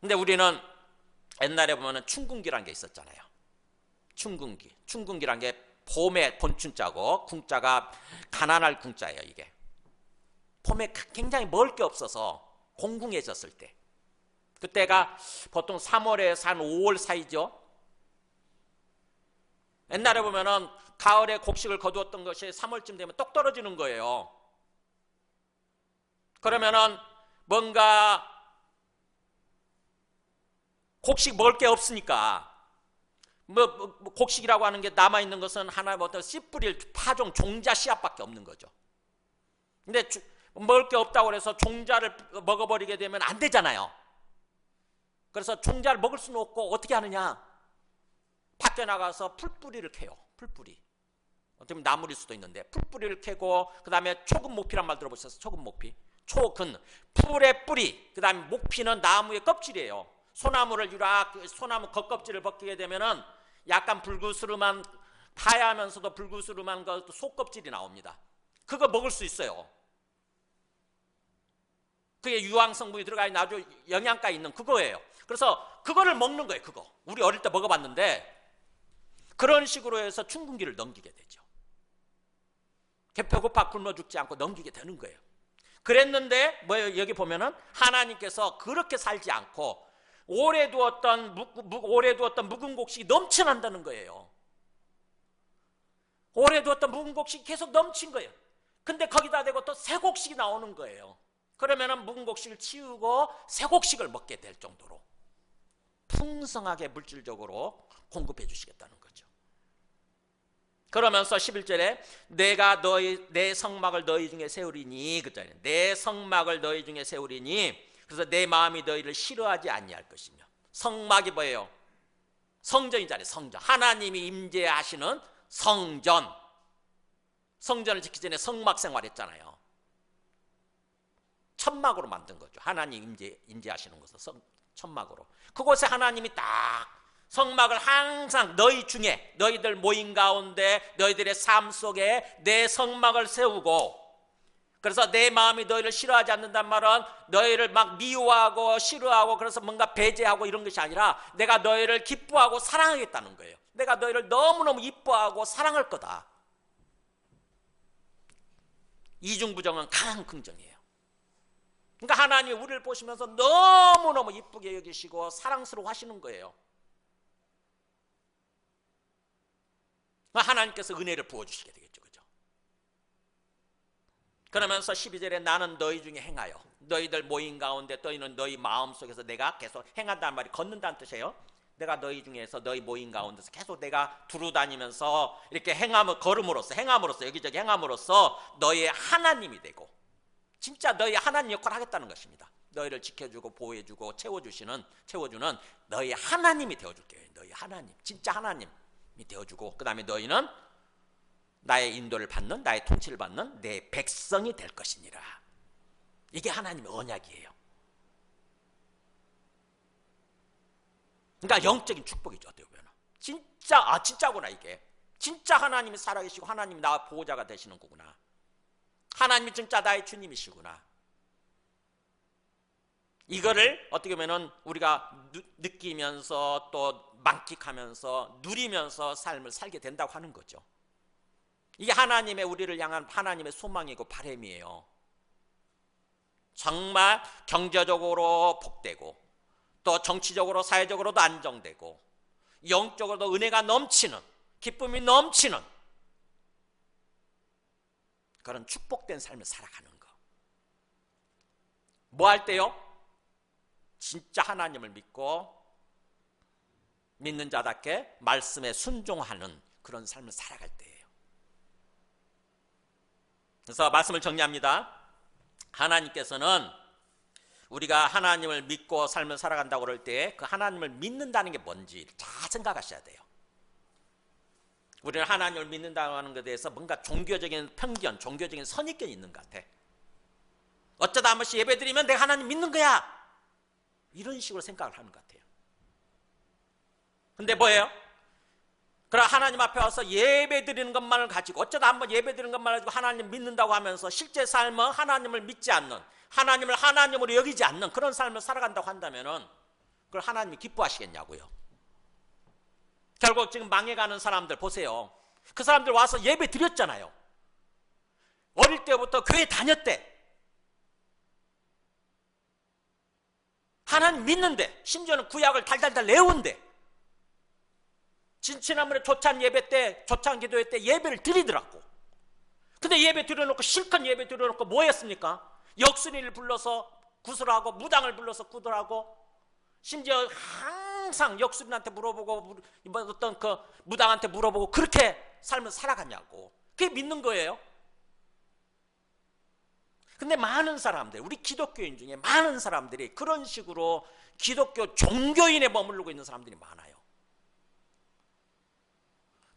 근데 우리는 옛날에 보면은 춘궁기라는 게 있었잖아요. 춘궁기라는 게 봄에 본춘자고, 궁자가 가난할 궁자예요. 이게 봄에 굉장히 먹을 게 없어서 공궁해졌을 때, 그때가 보통 3월에서 한 5월 사이죠. 옛날에 보면은 가을에 곡식을 거두었던 것이 3월쯤 되면 똑 떨어지는 거예요. 그러면은 뭔가 곡식 먹을 게 없으니까 뭐 곡식이라고 하는 게 남아있는 것은 하나 뭐 씨 뿌릴 파종 종자 씨앗밖에 없는 거죠. 근데 먹을 게 없다고 해서 종자를 먹어버리게 되면 안 되잖아요. 그래서 종자를 먹을 수는 없고 어떻게 하느냐, 밖에 나가서 풀뿌리를 캐요. 풀뿌리. 어떻게 보면 나물일 수도 있는데 풀뿌리를 캐고, 그 다음에 초근목피란 말 들어보셨어요? 초근목피. 초근, 풀의 뿌리. 그 다음에 목피는 나무의 껍질이에요. 소나무를 소나무 겉껍질을 벗기게 되면은 약간 불구스름한, 하얗면서도 불구스름한 속껍질이 나옵니다. 그거 먹을 수 있어요. 그게 유황 성분이 들어가 있는 아주 영양가 있는 그거예요. 그래서 그거를 먹는 거예요. 그거 우리 어릴 때 먹어봤는데, 그런 식으로 해서 춘궁기를 넘기게 되죠. 배고파 굶어 죽지 않고 넘기게 되는 거예요. 그랬는데 뭐예요? 여기 보면은 하나님께서 그렇게 살지 않고 오래 두었던 묵은 곡식이 넘쳐난다는 거예요. 오래 두었던 묵은 곡식이 계속 넘친 거예요. 근데 거기다 대고 또 새 곡식이 나오는 거예요. 그러면은 묵은 곡식을 치우고 새 곡식을 먹게 될 정도로 풍성하게 물질적으로 공급해 주시겠다는 거죠. 그러면서 11절에 내가 내 성막을 너희 중에 세우리니, 그잖아요. 내 성막을 너희 중에 세우리니, 그래서 내 마음이 너희를 싫어하지 아니할 것이며. 성막이 뭐예요? 성전이잖아요. 성전. 하나님이 임재하시는 성전. 성전을 짓기 전에 성막 생활했잖아요. 천막으로 만든 거죠. 하나님 임재하시는 곳은 천막으로. 그곳에 하나님이 딱 성막을 항상 너희 중에, 너희들 모임 가운데 너희들의 삶 속에 내 성막을 세우고, 그래서 내 마음이 너희를 싫어하지 않는단 말은 너희를 막 미워하고 싫어하고 그래서 뭔가 배제하고 이런 것이 아니라 내가 너희를 기뻐하고 사랑하겠다는 거예요. 내가 너희를 너무너무 이뻐하고 사랑할 거다. 이중부정은 강한 긍정이에요. 그러니까 하나님이 우리를 보시면서 너무너무 이쁘게 여기시고 사랑스러워 하시는 거예요. 하나님께서 은혜를 부어주시게 되겠죠. 그죠? 그러면서 12절에 나는 너희 중에 행하여, 너희들 모임 가운데 너희는 너희 마음속에서 내가 계속 행한다는 말이 걷는다는 뜻이에요. 내가 너희 중에서 너희 모임 가운데서 계속 내가 두루다니면서 이렇게 행함으로써 여기저기 행함으로써 너희의 하나님이 되고, 진짜 너희 하나님 역할을 하겠다는 것입니다. 너희를 지켜주고 보호해주고 채워주는 너희 하나님이 되어줄게요. 너희 하나님, 진짜 하나님이 되어주고, 그 다음에 너희는 나의 인도를 받는, 나의 통치를 받는 내 백성이 될 것이니라. 이게 하나님의 언약이에요. 그러니까 영적인 축복이죠. 어떻게 보면 진짜구나. 이게 진짜 하나님이 살아계시고 하나님이 나와 보호자가 되시는 거구나. 하나님이 진짜 나의 주님이시구나. 이거를 어떻게 보면 우리가 느끼면서 또 만끽하면서 누리면서 삶을 살게 된다고 하는 거죠. 이게 하나님의 우리를 향한 하나님의 소망이고 바람이에요. 정말 경제적으로 복되고 또 정치적으로 사회적으로도 안정되고 영적으로도 은혜가 넘치는, 기쁨이 넘치는 그런 축복된 삶을 살아가는 거. 뭐 할 때요? 진짜 하나님을 믿는 자답게 말씀에 순종하는 그런 삶을 살아갈 때예요. 그래서 말씀을 정리합니다. 하나님께서는 우리가 하나님을 믿고 삶을 살아간다고 그럴 때 그 하나님을 믿는다는 게 뭔지 잘 생각하셔야 돼요. 우리는 하나님을 믿는다고 하는 것에 대해서 뭔가 종교적인 편견, 종교적인 선입견이 있는 것 같아. 어쩌다 한 번씩 예배 드리면 내가 하나님 믿는 거야, 이런 식으로 생각을 하는 것 같아요. 근데 뭐예요? 그럼 하나님 앞에 와서 예배 드리는 것만을 가지고, 어쩌다 한번 예배 드리는 것만을 가지고 하나님 믿는다고 하면서 실제 삶은 하나님을 믿지 않는, 하나님을 하나님으로 여기지 않는 그런 삶을 살아간다고 한다면은 그걸 하나님이 기뻐하시겠냐고요. 결국 지금 망해가는 사람들 보세요. 그 사람들 와서 예배 드렸잖아요. 어릴 때부터 교회 다녔대. 하나님 믿는데, 심지어는 구약을 달달달 외운대. 지난번에 조찬 예배 때, 조찬 기도회 때 예배를 드리더라고. 근데 예배 드려놓고, 실컷 예배 드려놓고 뭐 했습니까? 역순이를 불러서 구슬하고 무당을 불러서 구슬하고 심지어 항상 역순이한테 물어보고 어떤 그 무당한테 물어보고 그렇게 삶을 살아갔냐고. 그게 믿는 거예요. 근데 많은 사람들, 우리 기독교인 중에 많은 사람들이 그런 식으로 기독교 종교인에 머무르고 있는 사람들이 많아요.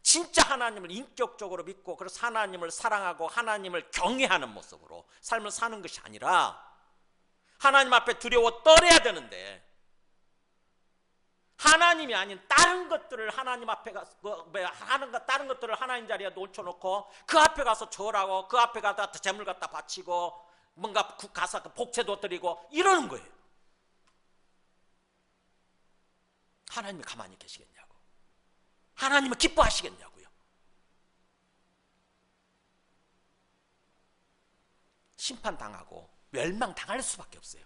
진짜 하나님을 인격적으로 믿고 그래서 하나님을 사랑하고 하나님을 경외하는 모습으로 삶을 사는 것이 아니라 하나님 앞에 두려워 떨어야 되는데 하나님이 아닌 다른 것들을 하나님 앞에 가서 다른 것들을 하나님 자리에 놓쳐놓고 그 앞에 가서 절하고 그 앞에 가서 재물 갖다 바치고 뭔가 가서 복채도 드리고 이러는 거예요. 하나님이 가만히 계시겠냐고. 하나님은 기뻐하시겠냐고요. 심판당하고 멸망당할 수밖에 없어요.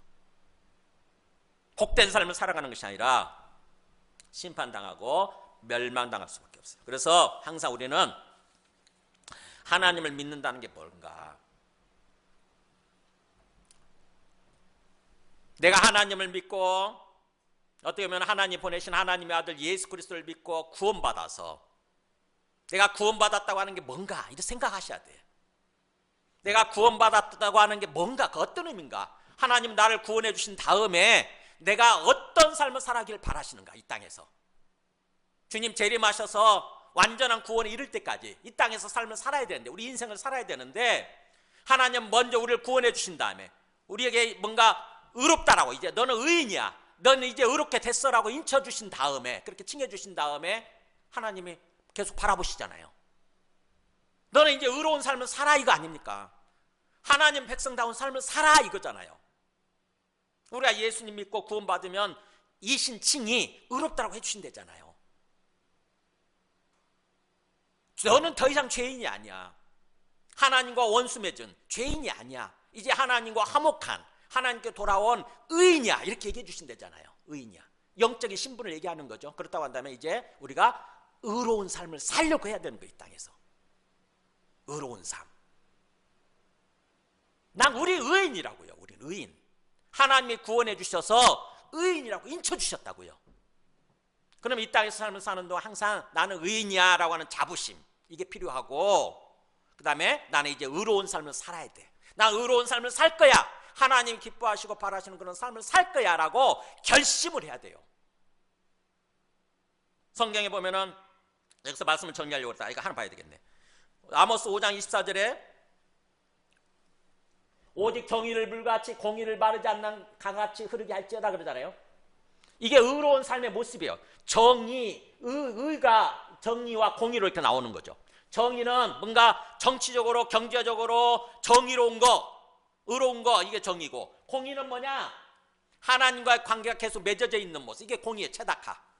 복된 삶을 살아가는 것이 아니라 심판당하고 멸망당할 수밖에 없어요. 그래서 항상 우리는 하나님을 믿는다는 게 뭔가, 내가 하나님을 믿고 어떻게 보면 하나님 보내신 하나님의 아들 예수 그리스도를 믿고 구원받아서 내가 구원받았다고 하는 게 뭔가 이렇게 생각하셔야 돼요. 내가 구원받았다고 하는 게 뭔가, 그 어떤 의미인가. 하나님 나를 구원해 주신 다음에 내가 어떤 삶을 살아가기를 바라시는가. 이 땅에서 주님 재림하셔서 완전한 구원에 이를 때까지 이 땅에서 삶을 살아야 되는데, 우리 인생을 살아야 되는데 하나님 먼저 우리를 구원해 주신 다음에 우리에게 뭔가 의롭다라고, 이제 너는 의인이야, 너는 이제 의롭게 됐어라고 인쳐주신 다음에, 그렇게 칭해주신 다음에 하나님이 계속 바라보시잖아요. 너는 이제 의로운 삶을 살아, 이거 아닙니까? 하나님 백성다운 삶을 살아, 이거잖아요. 우리가 예수님 믿고 구원받으면 이 신칭이 의롭다라고 해주신다잖아요. 너는 더 이상 죄인이 아니야. 하나님과 원수 맺은 죄인이 아니야. 이제 하나님과 화목한, 하나님께 돌아온 의인이야, 이렇게 얘기해 주신다잖아요. 의인이야. 영적인 신분을 얘기하는 거죠. 그렇다고 한다면 이제 우리가 의로운 삶을 살려고 해야 되는 거예요. 이 땅에서 의로운 삶. 난 우리 의인이라고요. 우리 의인. 하나님이 구원해 주셔서 의인이라고 인쳐주셨다고요. 그럼 이 땅에서 삶을 사는 동안 항상 나는 의인이야 라고 하는 자부심, 이게 필요하고, 그 다음에 나는 이제 의로운 삶을 살아야 돼. 난 의로운 삶을 살 거야, 하나님이 기뻐하시고 바라시는 그런 삶을 살 거야 라고 결심을 해야 돼요. 성경에 보면은, 여기서 말씀을 정리하려고 했다. 이거 하나 봐야 되겠네. 아모스 5장 24절에 오직 정의를 물같이 공의를 바르지 않는 강같이 흐르게 할지어다 그러잖아요. 이게 의로운 삶의 모습이에요. 정의, 의가 정의와 공의로 이렇게 나오는 거죠. 정의는 뭔가 정치적으로 경제적으로 정의로운 거, 의로운 거, 이게 정의고, 공의는 뭐냐? 하나님과의 관계가 계속 맺어져 있는 모습, 이게 공의의 최다화.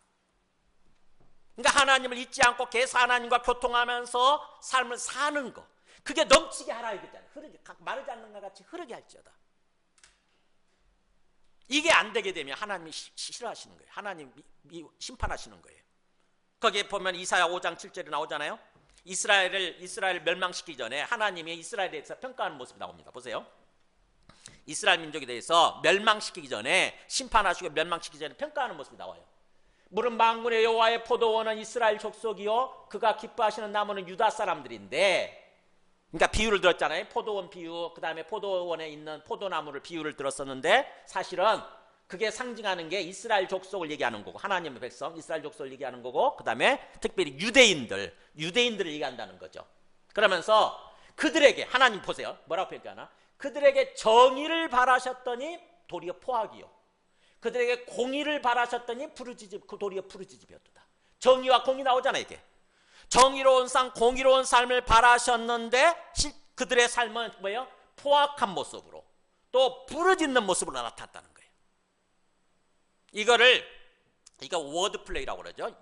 그러니까 하나님을 잊지 않고 계속 하나님과 교통하면서 삶을 사는 거, 그게 넘치게 하라 이거잖아요. 흐르게, 마르지 않는 것 같이 흐르게 할지어다. 이게 안 되게 되면 하나님이 싫어하시는 거예요. 하나님이 심판하시는 거예요. 거기에 보면 이사야 5장 7절에 나오잖아요. 이스라엘을 멸망시키기 전에 하나님이 이스라엘에 대해서 평가하는 모습이 나옵니다. 보세요. 이스라엘 민족에 대해서 멸망시키기 전에, 심판하시고 멸망시키기 전에 평가하는 모습이 나와요. 물은 만군의 여호와의 포도원은 이스라엘 족속이요 그가 기뻐하시는 나무는 유다 사람들인데, 그러니까 비유를 들었잖아요. 포도원 비유, 그 다음에 포도원에 있는 포도나무를 비유를 들었었는데, 사실은 그게 상징하는 게 이스라엘 족속을 얘기하는 거고, 하나님의 백성 이스라엘 족속을 얘기하는 거고, 그 다음에 특별히 유대인들을 얘기한다는 거죠. 그러면서 그들에게, 하나님 보세요, 뭐라고 표현하나? 그들에게 정의를 바라셨더니 도리어 포악이요, 그들에게 공의를 바라셨더니 도리어 푸르지집이었다. 정의와 공의 나오잖아요. 이게 정의로운 삶, 공의로운 삶을 바라셨는데 그들의 삶은 뭐예요? 포악한 모습으로, 또 부르짖는 모습으로 나타났다는 거예요. 이거 워드 플레이라고 그러죠.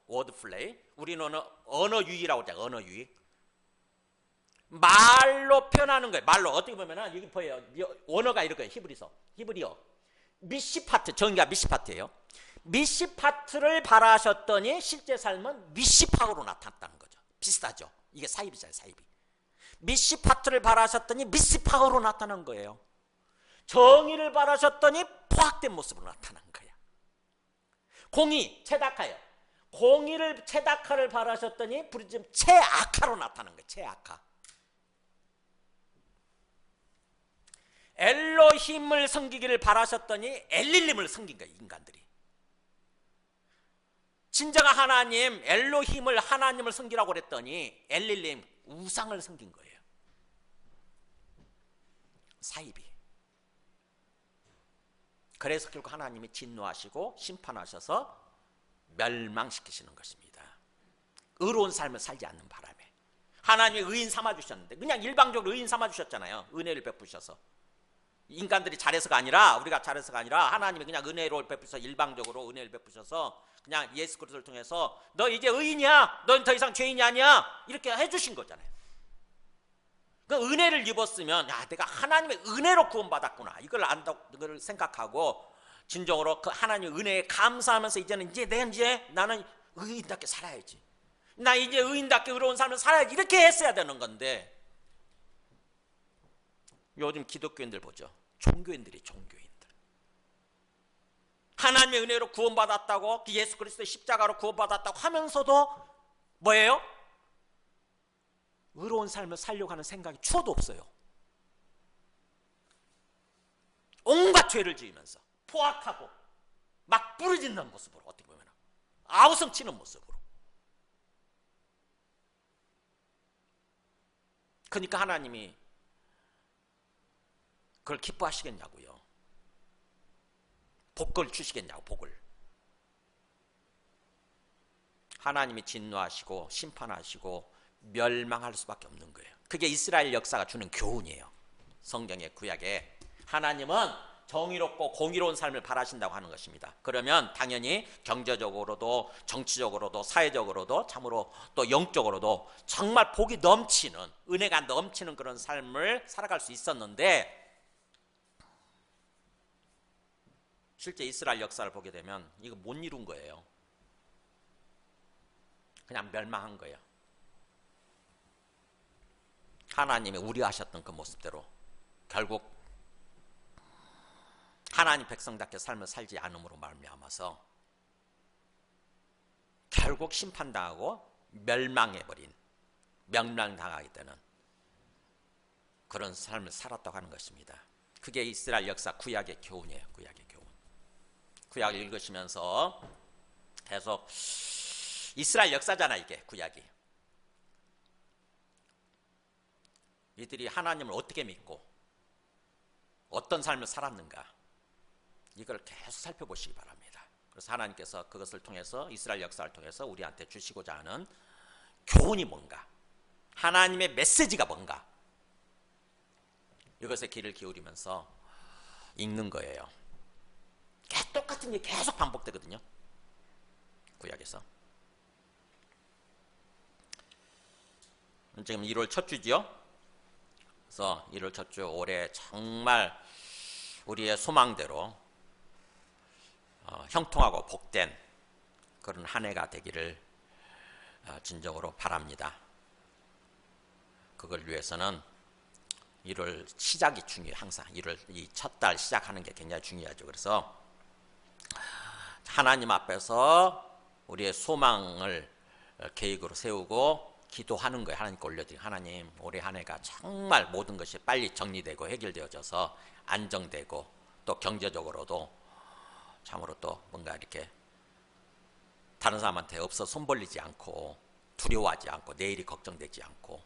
워드 플레이. 우리는 언어 유희라고 하죠. 언어 유희. 말로 표현하는 거예요. 말로. 어떻게 보면은 여기 보여요. 언어가 이런 거예요. 히브리어. 미시파트, 정의가 미시파트예요. 미시파트를 바라셨더니 실제 삶은 미시팍으로 나타났다는 거죠. 비슷하죠. 이게 사입이잖아요. 사입이. 미시파트를 바라셨더니 미시파으로 나타난 거예요. 정의를 바라셨더니 포악된 모습으로 나타난 거야. 공의, 체다카요. 공의를 체다카를 바라셨더니 부르짖음 체아카로 나타난 거예요. 체아카. 엘로힘을 섬기기를 바라셨더니 엘릴림을 섬긴 거예요. 인간들이. 진정한 하나님 엘로힘을 하나님을 섬기라고 그랬더니 엘릴림 우상을 섬긴 거예요. 사이비. 그래서 결국 하나님이 진노하시고 심판하셔서 멸망시키시는 것입니다. 의로운 삶을 살지 않는 바람에. 하나님이 의인 삼아주셨는데 그냥 일방적으로 의인 삼아주셨잖아요. 은혜를 베푸셔서. 인간들이 잘해서가 아니라, 우리가 잘해서가 아니라 하나님이 그냥 은혜를 베푸셔서, 일방적으로 은혜를 베푸셔서 그냥 예수 그리스도를 통해서 너 이제 의인이야, 넌 더 이상 죄인이 아니야, 이렇게 해주신 거잖아요. 그 은혜를 입었으면 야, 내가 하나님의 은혜로 구원받았구나, 이걸 안다고, 이걸 생각하고 진정으로 그 하나님의 은혜에 감사하면서 이제 나는 의인답게 살아야지, 나 이제 의인답게 의로운 삶을 살아야지, 이렇게 했어야 되는 건데, 요즘 기독교인들 보죠. 종교인들. 하나님의 은혜로 구원받았다고, 예수 그리스도의 십자가로 구원받았다고 하면서도 뭐예요? 의로운 삶을 살려고 하는 생각이 추워도 없어요. 온갖 죄를 지으면서 포악하고 막 부르짖는 모습으로, 어떻게 보면 아우성치는 모습으로. 그러니까 하나님이 그걸 기뻐하시겠냐고요. 복을 주시겠냐고, 복을. 하나님이 진노하시고 심판하시고 멸망할 수밖에 없는 거예요. 그게 이스라엘 역사가 주는 교훈이에요. 성경의 구약에 하나님은 정의롭고 공의로운 삶을 바라신다고 하는 것입니다. 그러면 당연히 경제적으로도 정치적으로도 사회적으로도 참으로 또 영적으로도 정말 복이 넘치는, 은혜가 넘치는 그런 삶을 살아갈 수 있었는데, 실제 이스라엘 역사를 보게 되면 이거 못 이룬 거예요. 그냥 멸망한 거예요. 하나님이 우려하셨던 그 모습대로 결국 하나님 백성답게 삶을 살지 않음으로 말미암아서 결국 심판당하고 멸망해버린, 멸망당하게 되는 그런 삶을 살았다고 하는 것입니다. 그게 이스라엘 역사 구약의 교훈이에요. 구약의 교훈. 구약을 읽으시면서 계속 이스라엘 역사잖아, 이게 구약이. 이들이 하나님을 어떻게 믿고 어떤 삶을 살았는가, 이걸 계속 살펴보시기 바랍니다. 그래서 하나님께서 그것을 통해서, 이스라엘 역사를 통해서 우리한테 주시고자 하는 교훈이 뭔가, 하나님의 메시지가 뭔가, 이것에 귀를 기울이면서 읽는 거예요. 똑같은 게 계속 반복되거든요, 구약에서. 지금 1월 첫 주죠. 그래서 1월 첫 주, 올해 정말 우리의 소망대로 형통하고 복된 그런 한 해가 되기를 진정으로 바랍니다. 그걸 위해서는 1월 시작이 중요해요. 항상 1월 이 첫 달 시작하는 게 굉장히 중요하죠. 그래서 하나님 앞에서 우리의 소망을 계획으로 세우고 기도하는 거예요. 하나님께 올려드리고, 하나님 올해 한 해가 정말 모든 것이 빨리 정리되고 해결되어져서 안정되고, 또 경제적으로도 참으로 또 뭔가 이렇게 다른 사람한테 없어 손 벌리지 않고, 두려워하지 않고, 내일이 걱정되지 않고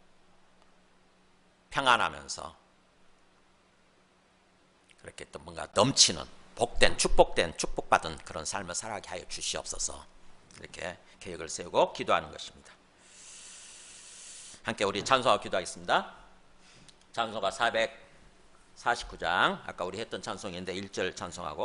평안하면서 그렇게 또 뭔가 넘치는 복된, 축복받은 그런 삶을 살아가게 하여 주시옵소서. 이렇게 계획을 세우고 기도하는 것입니다. 함께 우리 찬송하고 기도하겠습니다. 찬송가 449장, 아까 우리 했던 찬송인데 1절 찬송하고